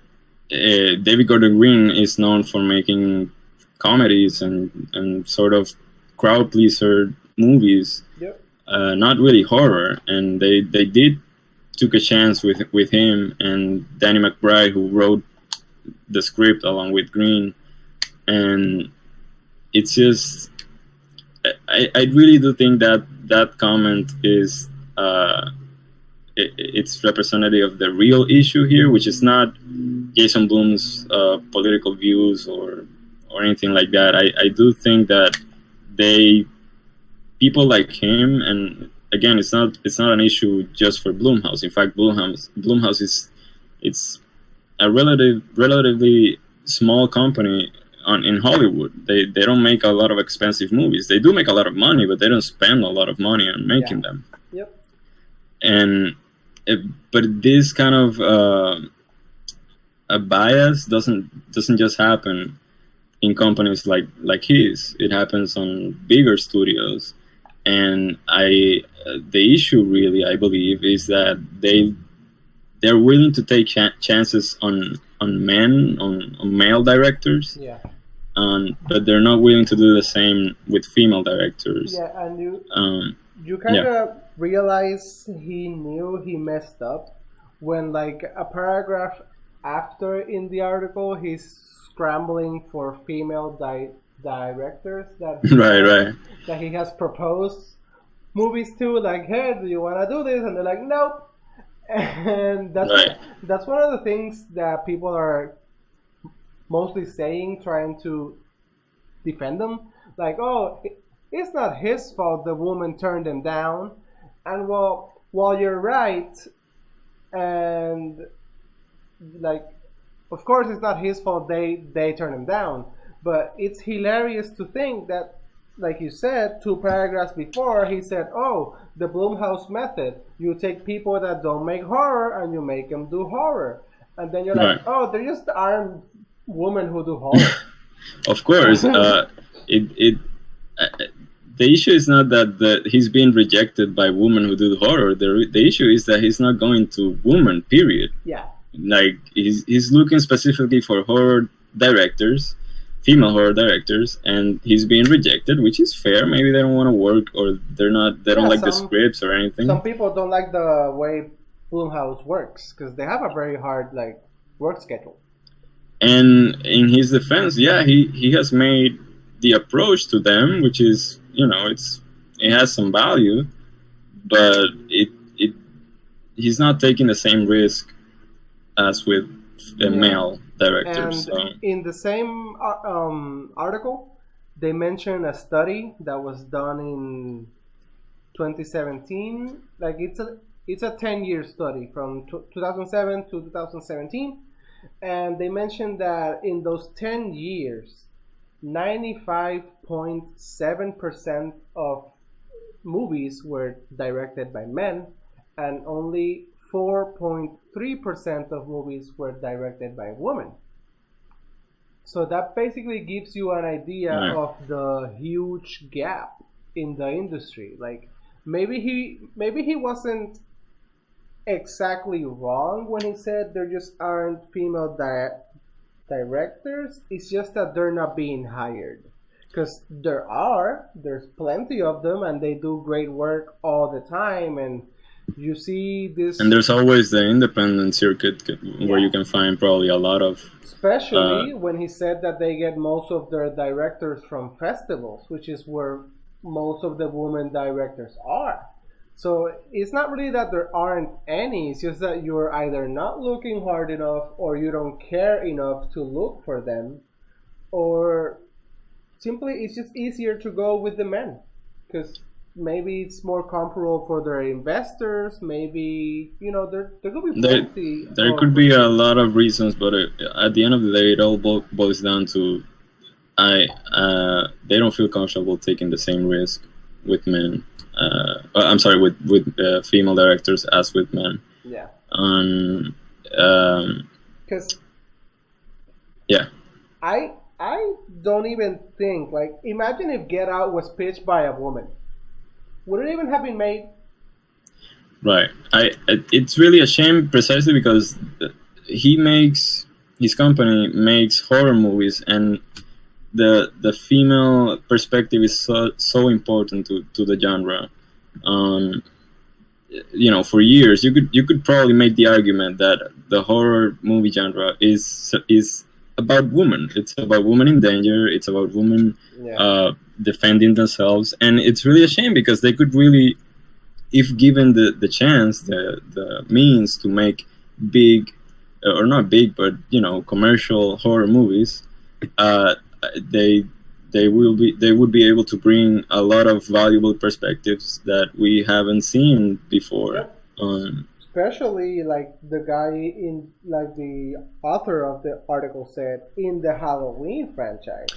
David Gordon Green is known for making comedies and sort of crowd pleaser movies. Yep. Not really horror. And they did took a chance with him and Danny McBride, who wrote the script along with Green. And it's just, I really do think that comment is it's representative of the real issue here, which is not Jason Blum's political views or anything like that. I do think that people like him, and again, it's not an issue just for Blumhouse. In fact, Blumhouse it's a relatively small company in Hollywood. They don't make a lot of expensive movies. They do make a lot of money, but they don't spend a lot of money on making them. Yep. And but this kind of a bias doesn't just happen in companies like his. It happens on bigger studios, and the issue really, I believe, is that they're willing to take chances on male directors. Yeah. But they're not willing to do the same with female directors. Yeah, and you kind of realize he knew he messed up when, like, a paragraph after in the article, he's scrambling for female directors that right that he has proposed movies too. Like, hey, do you want to do this? And they're like, nope. And Right. that's one of the things that people are mostly saying, trying to defend them. Like, oh, it's not his fault the woman turned him down. And well, while you're right, and like, of course, it's not his fault they turned him down. But it's hilarious to think that, like you said, two paragraphs before, he said, "Oh, the Blumhouse method. You take people that don't make horror and you make them do horror." And then you're like, Right. "Oh, there just aren't women who do horror." Of course. It uh, the issue is not that he's being rejected by women who do horror. The issue is that he's not going to women. Period. Yeah. Like he's looking specifically for horror directors, female horror directors, and he's being rejected, which is fair. Maybe they don't want to work, or they don't Yeah, like the scripts or anything. some people don't like the way Blumhouse works because they have a very hard like work schedule. And in his defense, yeah, he has made the approach to them, which is, it has some value, but it he's not taking the same risk as with the male directors. And So in the same article, they mention a study that was done in 2017. Like it's a 10-year study from 2007 to 2017, and they mentioned that in those 10 years, 95.7% of movies were directed by men, and only 4.3% of movies were directed by women. So that basically gives you an idea right. of the huge gap in the industry. Like maybe he wasn't exactly wrong when he said there just aren't female directors. It's just that they're not being hired. Because there's plenty of them, and they do great work all the time. And you see this, And there's always the independent circuit where you can find probably a lot of. especially when he said that they get most of their directors from festivals, which is where most of the women directors are. So it's not really that there aren't any, it's just that you're either not looking hard enough or you don't care enough to look for them, or simply it's just easier to go with the men because maybe it's more comparable for their investors. Maybe there could be plenty. There could be a lot of reasons, but at the end of the day, it all boils down to they don't feel comfortable taking the same risk with men. I'm sorry, with female directors as with men. Yeah. Because. Yeah. I don't even think, like, imagine if Get Out was pitched by a woman. Would it even have been made? Right. It's really a shame precisely because his company makes horror movies, and the female perspective is so important to the genre. For years you could probably make the argument that the horror movie genre is about women. It's about women in danger. It's about women defending themselves, and it's really a shame because they could really, if given the chance, the means to make big, or not big, but commercial horror movies, they would be able to bring a lot of valuable perspectives that we haven't seen before. Especially like the guy like the author of the article said, in the Halloween franchise.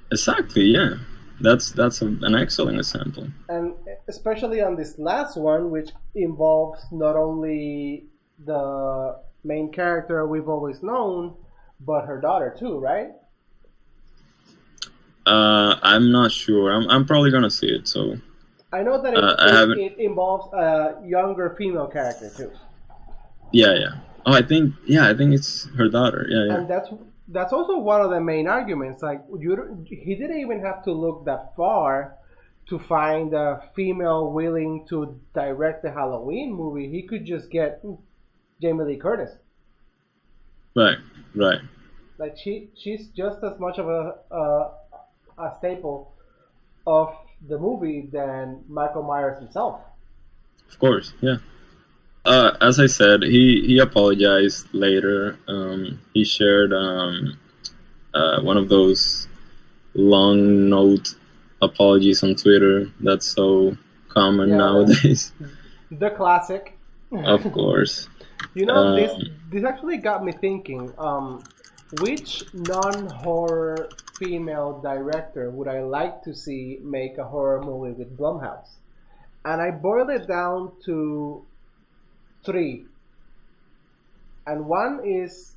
Exactly, yeah. That's an excellent example. And especially on this last one, which involves not only the main character we've always known, but her daughter too, right? I'm not sure. I'm probably gonna see it. So I know that it involves a younger female character too. Yeah. Oh, I think it's her daughter. Yeah. And that's also one of the main arguments. Like he didn't even have to look that far to find a female willing to direct the Halloween movie. He could just get Jamie Lee Curtis. Right. Like she's just as much of a staple of the movie than Michael Myers himself. Of course, yeah. As I said, he apologized later. He shared one of those long note apologies on Twitter. That's so common Yeah, nowadays. the classic. Of course. You know, Um, this actually got me thinking. Which non-horror female director would I like to see make a horror movie with Blumhouse? And I boiled it down to three. And one is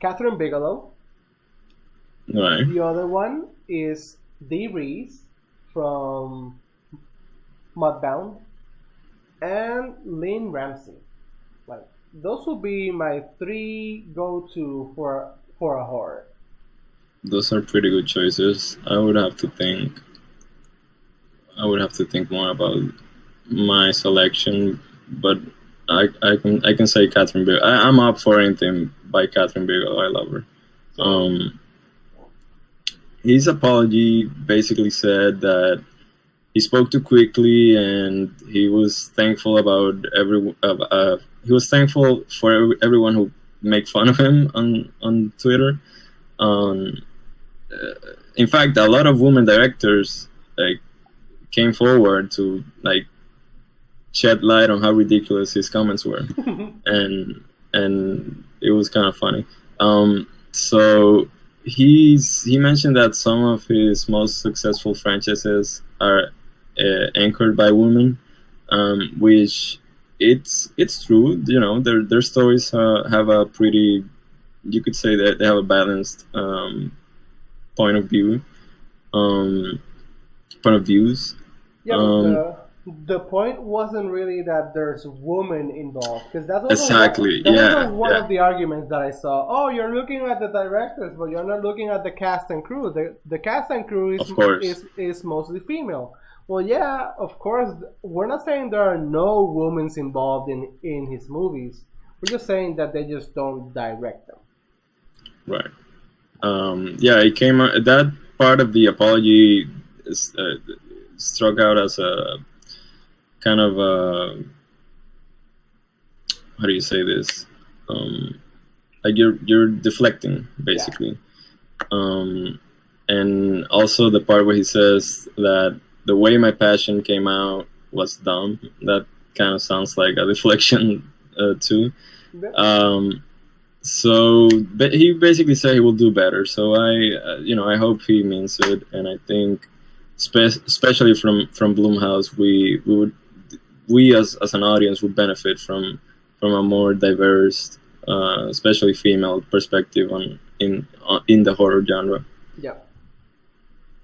Catherine Bigelow. right. The other one is Dee Reese from Mudbound, and Lynn Ramsey. Like those would be my three go-to for a horror. Those are pretty good choices. I would have to think more about my selection, but I can say Catherine Bigelow. I'm up for anything by Catherine Bigelow. I love her. Um, his apology basically said that he spoke too quickly, and he was thankful about he was thankful for everyone who make fun of him on Twitter. Um, in fact, a lot of women directors like came forward to like shed light on how ridiculous his comments were, and it was kind of funny. So he mentioned that some of his most successful franchises are anchored by women, which it's true. You know, their stories have a pretty, you could say that they have a balanced point of view, point of views. Yeah, but the point wasn't really that there's women involved, because Exactly. that was Yeah. one Yeah. of the arguments that I saw. Oh, you're looking at the directors, but you're not looking at the cast and crew. The cast and crew Of course. is mostly female. Well, yeah, of course. We're not saying there are no women involved in his movies. We're just saying that they just don't direct them. Right. Yeah. It came out, that part of the apology is, struck out as a kind of how do you say this? Like you're deflecting basically. And also the part where he says that the way my passion came out was dumb. That kind of sounds like a deflection too. So but he basically said he will do better. So I hope he means it, and I think especially from Blumhouse, we as an audience would benefit from a more diverse, especially female perspective in the horror genre. Yeah.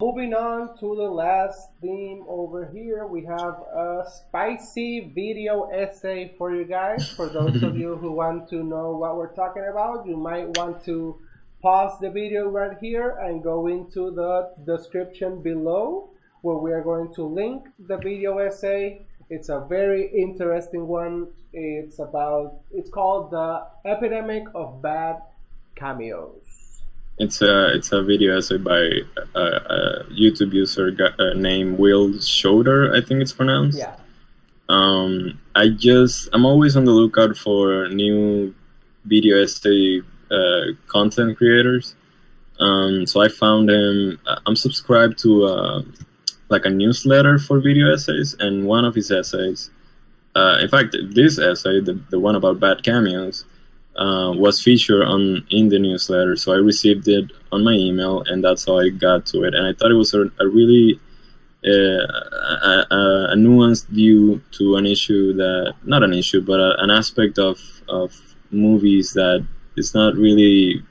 Moving on to the last theme over here, we have a spicy video essay for you guys. For those of you who want to know what we're talking about, you might want to pause the video right here and go into the description below, where we are going to link the video essay. It's a very interesting one. It's called The Epidemic of Bad Cameos. It's a video essay by a YouTube user named Will Schroeder, I think it's pronounced. Yeah. I'm always on the lookout for new video essay content creators. So I found him. I'm subscribed to like a newsletter for video essays, and one of his essays, in fact, this essay, the one about bad cameos, was featured in the newsletter. So I received it on my email, and that's how I got to it. And I thought it was a really a nuanced view to an issue that, not an issue, but an aspect of movies that is not really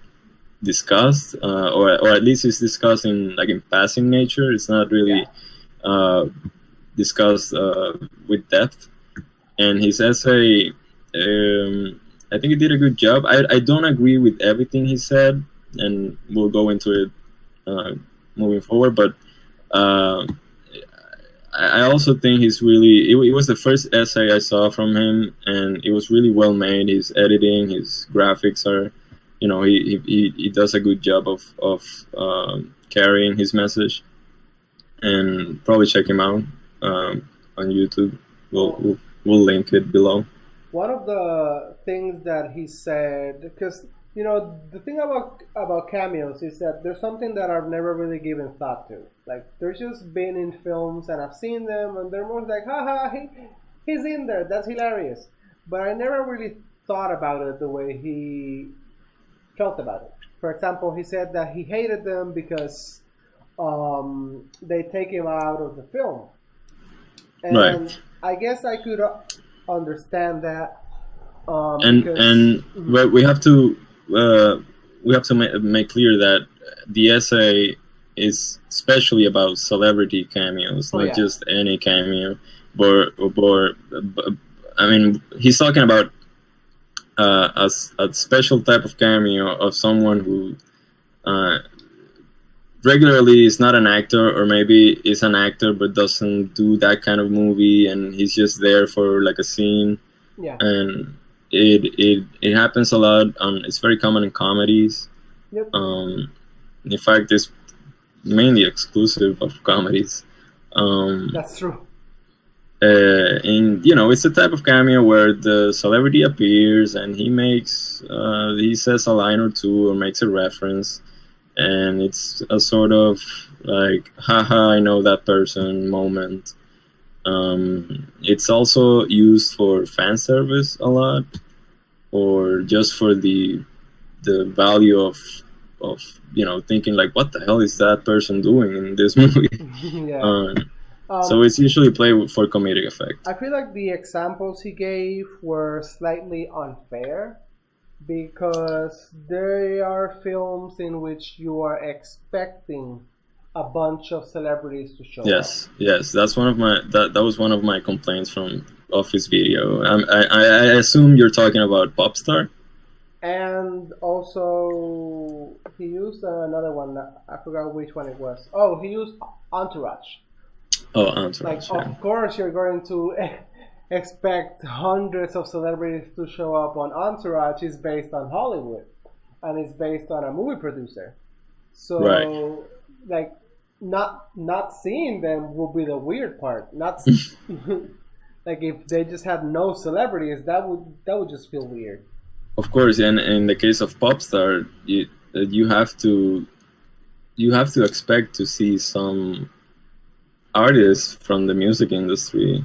discussed, or at least it's discussed in passing nature. It's not really discussed with depth. And his essay, I think he did a good job. I don't agree with everything he said, and we'll go into it moving forward. But I also think he's really. It was the first essay I saw from him, and it was really well made. His editing, his graphics are, he does a good job of carrying his message. and probably check him out on YouTube. We'll, Well, we'll we'll link it below. one of the things that he said, because the thing about cameos is that there's something that I've never really given thought to. Like, there's just been in films and I've seen them and they're more like, haha, he's in there, that's hilarious. But I never really thought about it the way he felt about it. For example, he said that he hated them because they take him out of the film. And Right. I guess I could understand that because. And Mhm. but uh, we have to make clear that the essay is especially about celebrity cameos, Oh not yeah, just any cameo. But I mean, he's talking about a special type of cameo of someone who uh, regularly is not an actor, or maybe is an actor but doesn't do that kind of movie, and he's just there for like a scene. yeah, And it happens a lot. It's very common in comedies. yep, um in fact, it's mainly exclusive of comedies. um that's true. and it's a type of cameo where the celebrity appears and he says a line or two or makes a reference, and it's a sort of like, haha, I know that person moment. It's also used for fan service a lot, or just for the value of thinking like, what the hell is that person doing in this movie. Yeah. um, so Um, it's usually played for comedic effect. I feel like the examples he gave were slightly unfair because there are films in which you are expecting a bunch of celebrities to show up. Yes, that's one of my that was one of my complaints from Office Video. I assume you're talking about Popstar. And also, he used another one. I forgot which one it was. Oh, he used Entourage. Oh, Like, Entourage, yeah. of course, you're going to expect hundreds of celebrities to show up on Entourage. Is based on Hollywood, and it's based on a movie producer. Right. So, like, not seeing them will be the weird part. Not like if they just had no celebrities, that would just feel weird. Of course, and in the case of Popstar, you have to expect to see some artists from the music industry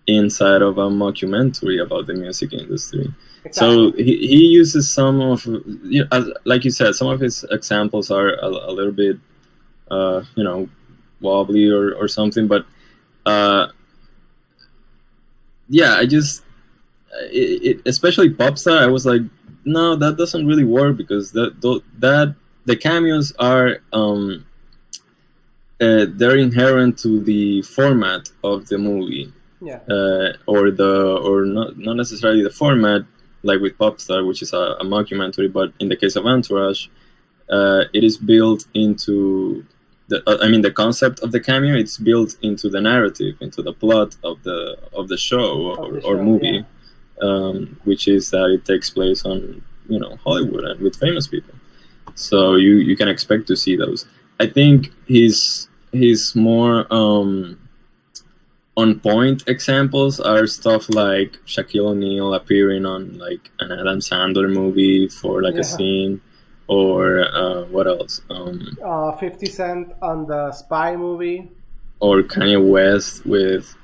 inside of a mockumentary about the music industry. Exactly. So he uses some of, like you said, some of his examples are a little bit, wobbly or something. But uh, yeah, especially Popstar, I was like, no, that doesn't really work, because the cameos are they're inherent to the format of the movie, Yeah. or not necessarily the format, like with Popstar, which is a mockumentary, but in the case of Entourage, it is built into the concept of the cameo. It's built into the narrative, into the plot of the show, Of the or show, yeah. movie, which is that it takes place on Hollywood and with famous people. So you can expect to see those. I think his more on point examples are stuff like Shaquille O'Neal appearing on like an Adam Sandler movie for like a Yeah. scene, or what else? 50 Cent on the Spy movie. Or Kanye West with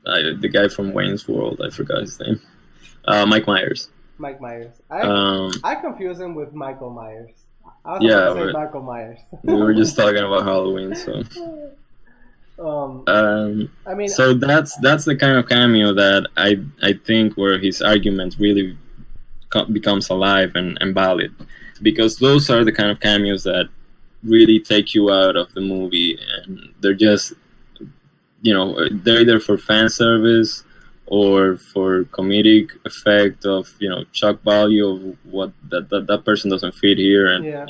the guy from Wayne's World. I forgot his name. Mike Myers. Mike Myers. I Um, I confuse him with Michael Myers. I was about yeah, to say but Michael Myers. we were just talking about Halloween, so. um, Um, I mean, so that's the kind of cameo that I think where his argument really becomes alive and valid, because those are the kind of cameos that really take you out of the movie, and they're just they're either for fan service or for comedic effect of shock value of what that person doesn't fit here, and yeah.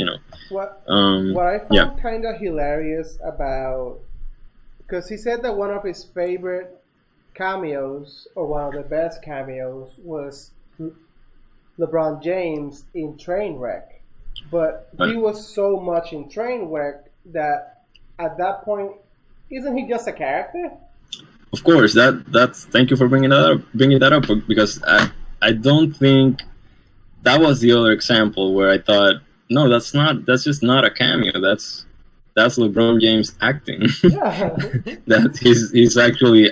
What um what I yeah. found kind of hilarious about, because he said that one of his favorite cameos, or one of the best cameos, was LeBron James in Trainwreck. But he Right. was so much in Trainwreck that at that point, isn't he just a character? Of course, that's thank you for bringing that up because I don't think that was the other example where I thought, no, that's just not a cameo. That's LeBron James acting. Yeah. That he's actually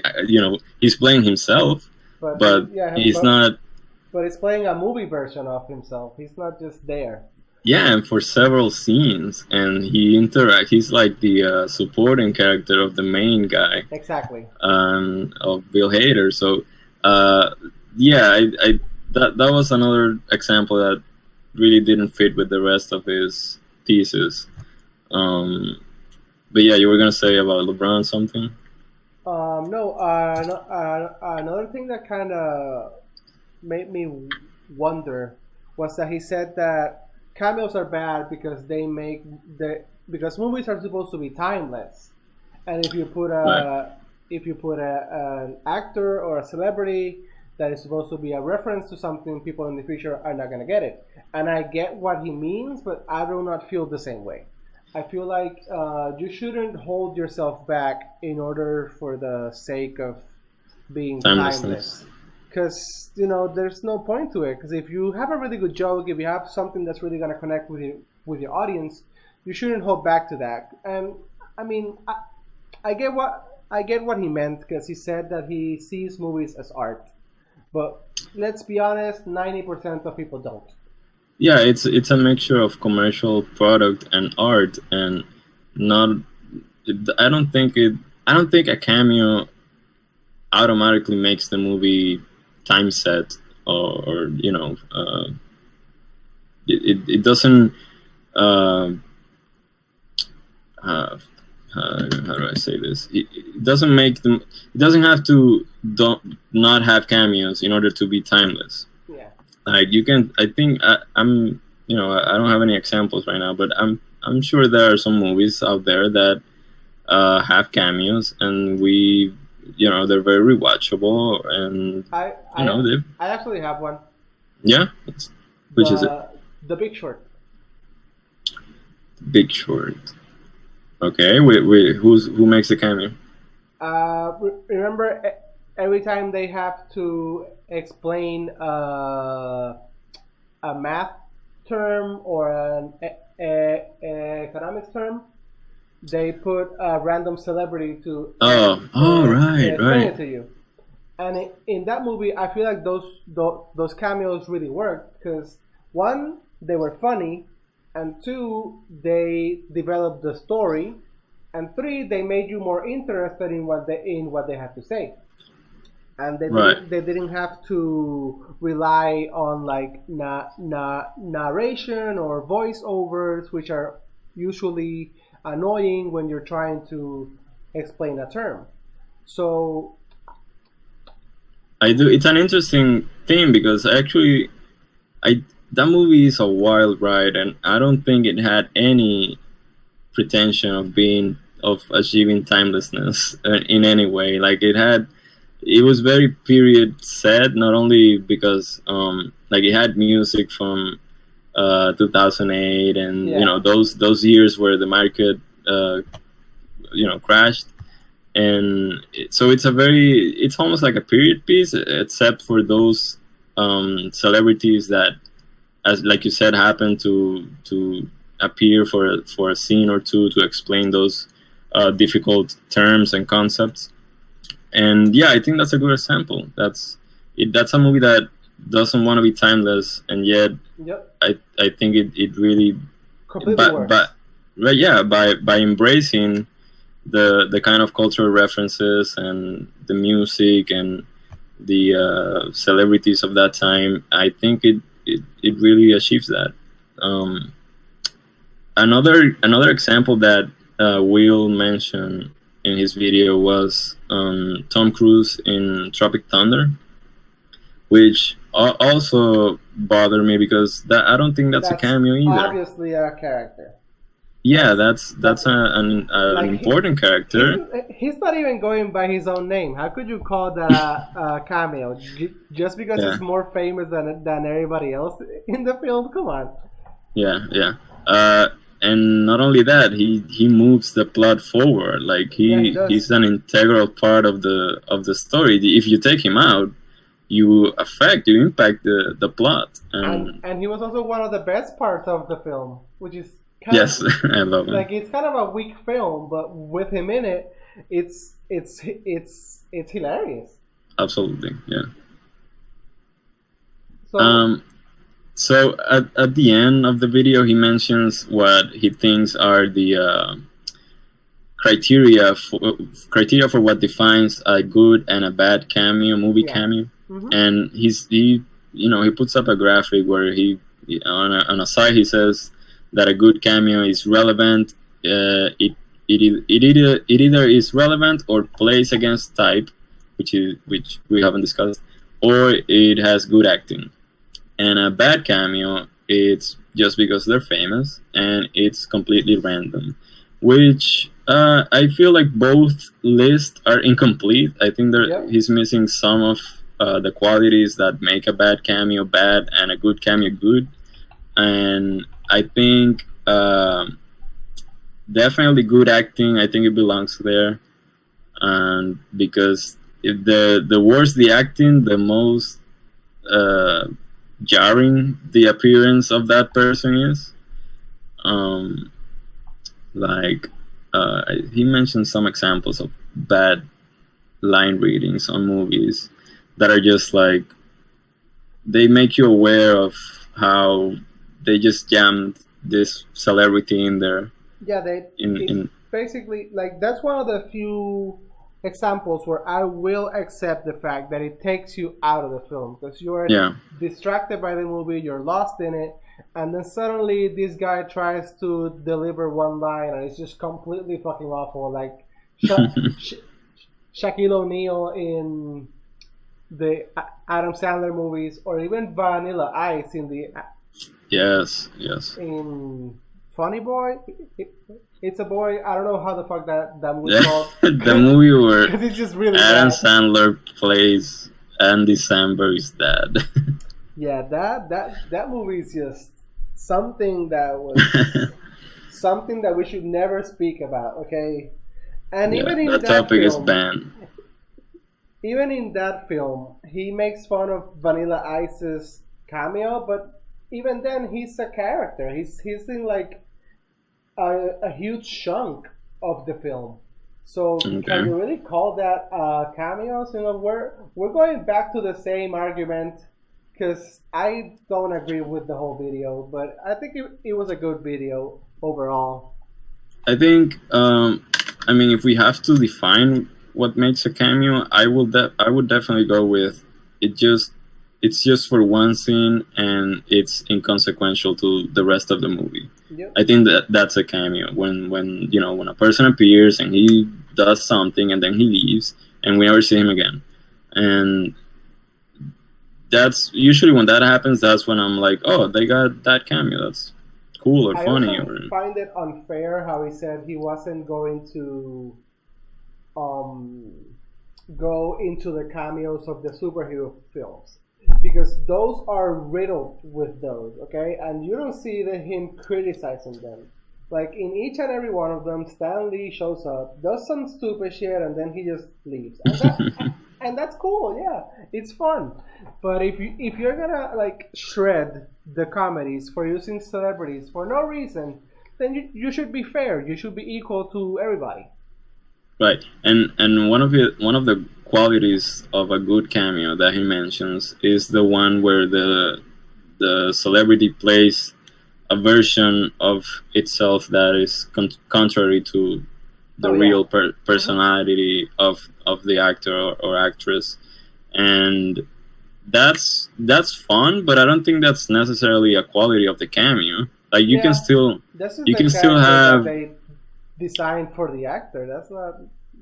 he's playing himself, but Yeah, he's not. but he's playing a movie version of himself. He's not just there. Yeah, and for several scenes, and he's like the supporting character of the main guy. Exactly. Of Bill Hader. So, yeah, I that was another example that really didn't fit with the rest of his thesis. But yeah, you were gonna say about LeBron something. No, another thing that kind of made me wonder was that he said that cameos are bad because they make because movies are supposed to be timeless, and Right. if you put an actor or a celebrity that is supposed to be a reference to something, people in the future are not gonna get it. And I get what he means, but I do not feel the same way. I feel like you shouldn't hold yourself back in order for the sake of being Timelessness. timeless. Because there's no point to it. Because if you have a really good joke, if you have something that's really gonna connect with your audience, you shouldn't hold back to that. And I mean, I get what he meant because he said that he sees movies as art. But let's be honest, 90% of people don't. Yeah, it's a mixture of commercial product and art, and not. I don't think it. I don't think a cameo automatically makes the movie time set, or it doesn't. Uh, uh, how do I say this? It doesn't make them. It doesn't have to don't not have cameos in order to be timeless. Yeah. Like you can, I think I'm. I don't have any examples right now, but I'm sure there are some movies out there that have cameos, and they're very rewatchable, and I you I know they I actually have one. yeah. Which is it? The Big Short. Big Short. Okay, who makes the cameo? Remember, every time they have to explain a math term or an economics term, they put a random celebrity to Right, explain right. it to you. And in that movie, I feel like those cameos really worked because one, they were funny, and two, they developed the story, and three, they made you more interested in what they had to say. And Right. they didn't have to rely on like narration or voiceovers, which are usually annoying when you're trying to explain a term. So I do. It's an interesting thing because actually, I that movie is a wild ride, and I don't think it had any pretension of achieving timelessness in any way. Like it was very period set, not only because like it had music from 2008, and yeah, those years where the market crashed, and so it's almost like a period piece, except for those celebrities that, as like you said, happen to appear for a scene or two to explain those difficult terms and concepts. And yeah, I think that's a good example. That's a movie that doesn't want to be timeless, and yet yep, I think it really, completely but works. right, yeah, by embracing the kind of cultural references and the music and the celebrities of that time, I think it really achieves that. Um, another example that Will mentioned in his video was Tom Cruise in Tropic Thunder, which also bothered me because I don't think that's a That's cameo either. obviously a character. Yeah, That's that's that's an like important he's character. he's not even going by his own name. How could you call that a cameo? Just because Yeah, he's more famous than everybody else in the film? Come on. yeah, yeah. Uh, and not only that, he moves the plot forward. Like Yeah, he he's does. an integral part of the story. If you take him out, you impact the plot. And he was also one of the best parts of the film, which is kind of Yes, I love him. like it's kind of a weak film, but with him in it, it's hilarious. Absolutely, yeah. So So at the end of the video, he mentions what he thinks are the criteria for what defines a good and a bad movie yeah. cameo. Hmm. And he puts up a graphic where on a side he says that a good cameo is relevant. It either is relevant or plays against type, which we haven't discussed, or it has good acting. And a bad cameo, it's just because they're famous and it's completely random, which I feel like both lists are incomplete. I think he's missing some of the qualities that make a bad cameo bad and a good cameo good. And I think definitely good acting, I think it belongs there. And because if the worse the acting, the most jarring the appearance of that person is. Like he mentioned some examples of bad line readings on movies that are just like they make you aware of how they just jammed this celebrity in there. Yeah, in basically like that's one of the few examples where I will accept the fact that it takes you out of the film because you're distracted by the movie, you're lost in it, and then suddenly this guy tries to deliver one line and it's just completely fucking awful, like Shaquille O'Neal in the Adam Sandler movies, or even Vanilla Ice in the yes in Funny Boy. It's a boy. I don't know how the fuck that movie called. The movie where it's just really Adam bad. Sandler plays Andy Samberg's dad. Yeah, that movie is just something that was something that we should never speak about. Okay, and even in that topic film, is banned. Even in that film, he makes fun of Vanilla Ice's cameo, but even then, he's a character. He's in like a huge chunk of the film. So can you really call that cameos? You know, we're going back to the same argument because I don't agree with the whole video, but I think it was a good video overall. I think, I mean, if we have to define what makes a cameo, I would definitely go with it's just for one scene and it's inconsequential to the rest of the movie. Yep. I think that's a cameo when a person appears and he does something and then he leaves and we never see him again. And that's usually when that happens. That's when I'm like, oh, they got that cameo. That's cool or funny. I also find it unfair how he said he wasn't going to go into the cameos of the superhero films, because those are riddled with those, okay? And you don't see him criticizing them. Like in each and every one of them, Stan Lee shows up, does some stupid shit, and then he just leaves. And that's cool, yeah, it's fun. But if you're gonna like shred the comedies for using celebrities for no reason, then you should be fair. You should be equal to everybody. Right, and one of the qualities of a good cameo that he mentions is the one where the celebrity plays a version of itself that is contrary to the real personality of the actor or actress, and that's fun. But I don't think that's necessarily a quality of the cameo. Like you can still have they designed for the actor. That's not.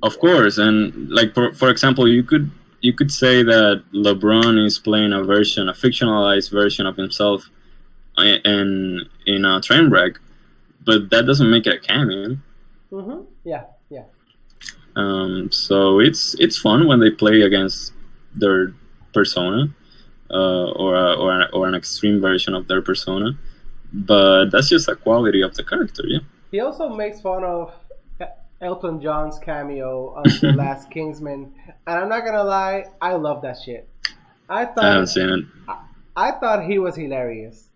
Of course, and like for example, you could say that LeBron is playing a fictionalized version of himself in a train wreck, but that doesn't make it a cameo. Mm-hmm. Yeah. So it's fun when they play against their persona, or an extreme version of their persona. but that's just a quality of the character, yeah. He also makes fun of Elton John's cameo on The Last Kingsman, and I'm not gonna lie, I love that shit. I I haven't thought seen it. I thought he was hilarious.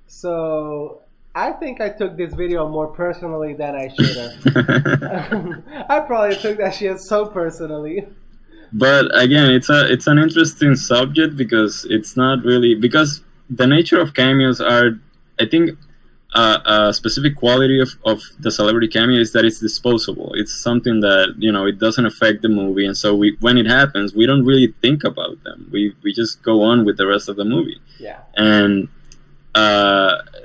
So I think I took this video more personally than I should have. I probably took that shit so personally. But again, it's an interesting subject because it's not really because the nature of cameos are, I think, a specific quality of the celebrity cameo is that it's disposable. It's something that it doesn't affect the movie, and so when it happens, we don't really think about them. We just go on with the rest of the movie. Yeah. And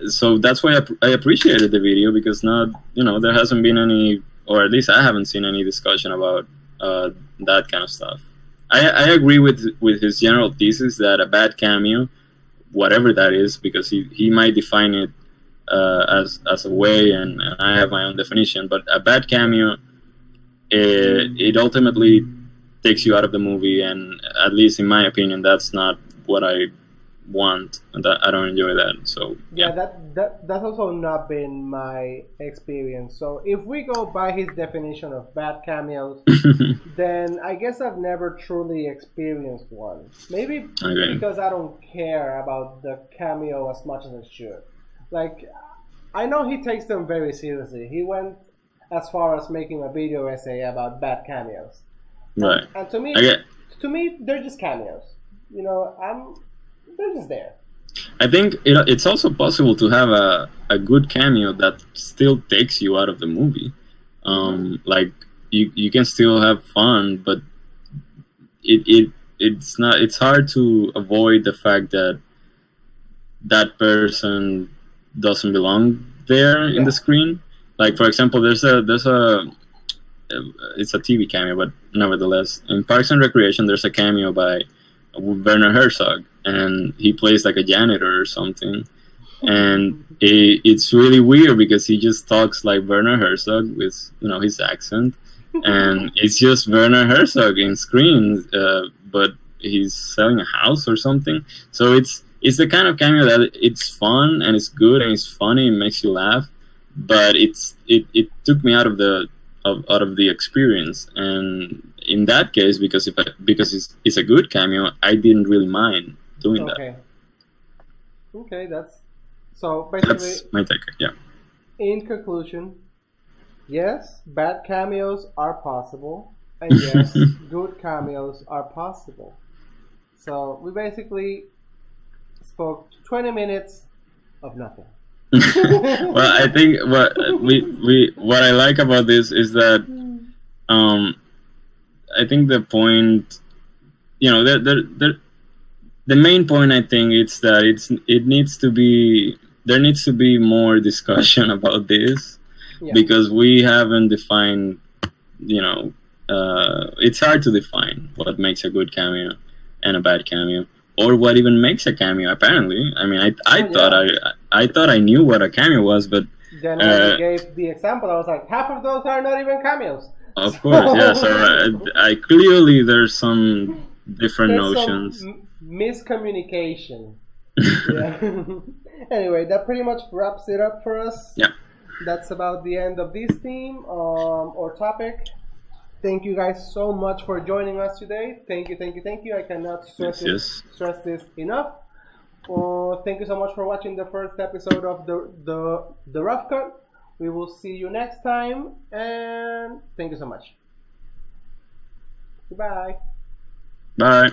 so that's why I appreciated the video because not there hasn't been any, or at least I haven't seen any discussion about that kind of stuff. I agree with his general thesis that a bad cameo, whatever that is, because he might define it as a way, and I have my own definition. But a bad cameo, it ultimately takes you out of the movie, and at least in my opinion, that's not what I want. That I don't enjoy that. So yeah, that's also not been my experience. So if we go by his definition of bad cameos, then I guess I've never truly experienced one. Maybe Okay. because I don't care about the cameo as much as I should. Like, I know he takes them very seriously. He went as far as making a video essay about bad cameos. Right. And to me, I get. they're just cameos. They're just there. I think it's also possible to have a good cameo that still takes you out of the movie. Like you can still have fun, but it's hard to avoid the fact that that person doesn't belong there in the screen. Like for example, there's a it's a TV cameo, but nevertheless, in Parks and Recreation, there's a cameo by Werner Herzog, and he plays like a janitor or something. And it's really weird because he just talks like Werner Herzog with his accent, and it's just Werner Herzog in screen, but he's selling a house or something. So it's the kind of cameo that it's fun and it's good and it's funny and makes you laugh, but it took me out of the experience. And in that case, because it's a good cameo, I didn't really mind doing that. Okay, so basically That's my take. Yeah. In conclusion, yes, bad cameos are possible, and yes, good cameos are possible. So we basically spoke 20 minutes of nothing. Well, I think what I like about this is that I think the point, the main point, I think, it's that there needs to be more discussion about this, because we haven't defined, it's hard to define what makes a good cameo and a bad cameo, or what even makes a cameo. Apparently, I mean, I thought I knew what a cameo was, but then when you gave the example, I was like, half of those are not even cameos. Of course, yeah. So I clearly there's some different notions. Some miscommunication. Yeah. Anyway, that pretty much wraps it up for us. Yeah. That's about the end of this theme or topic. Thank you guys so much for joining us today. Thank you. I cannot stress this enough. Thank you so much for watching the first episode of the Rough Cut. We will see you next time, and thank you so much. Goodbye. Bye.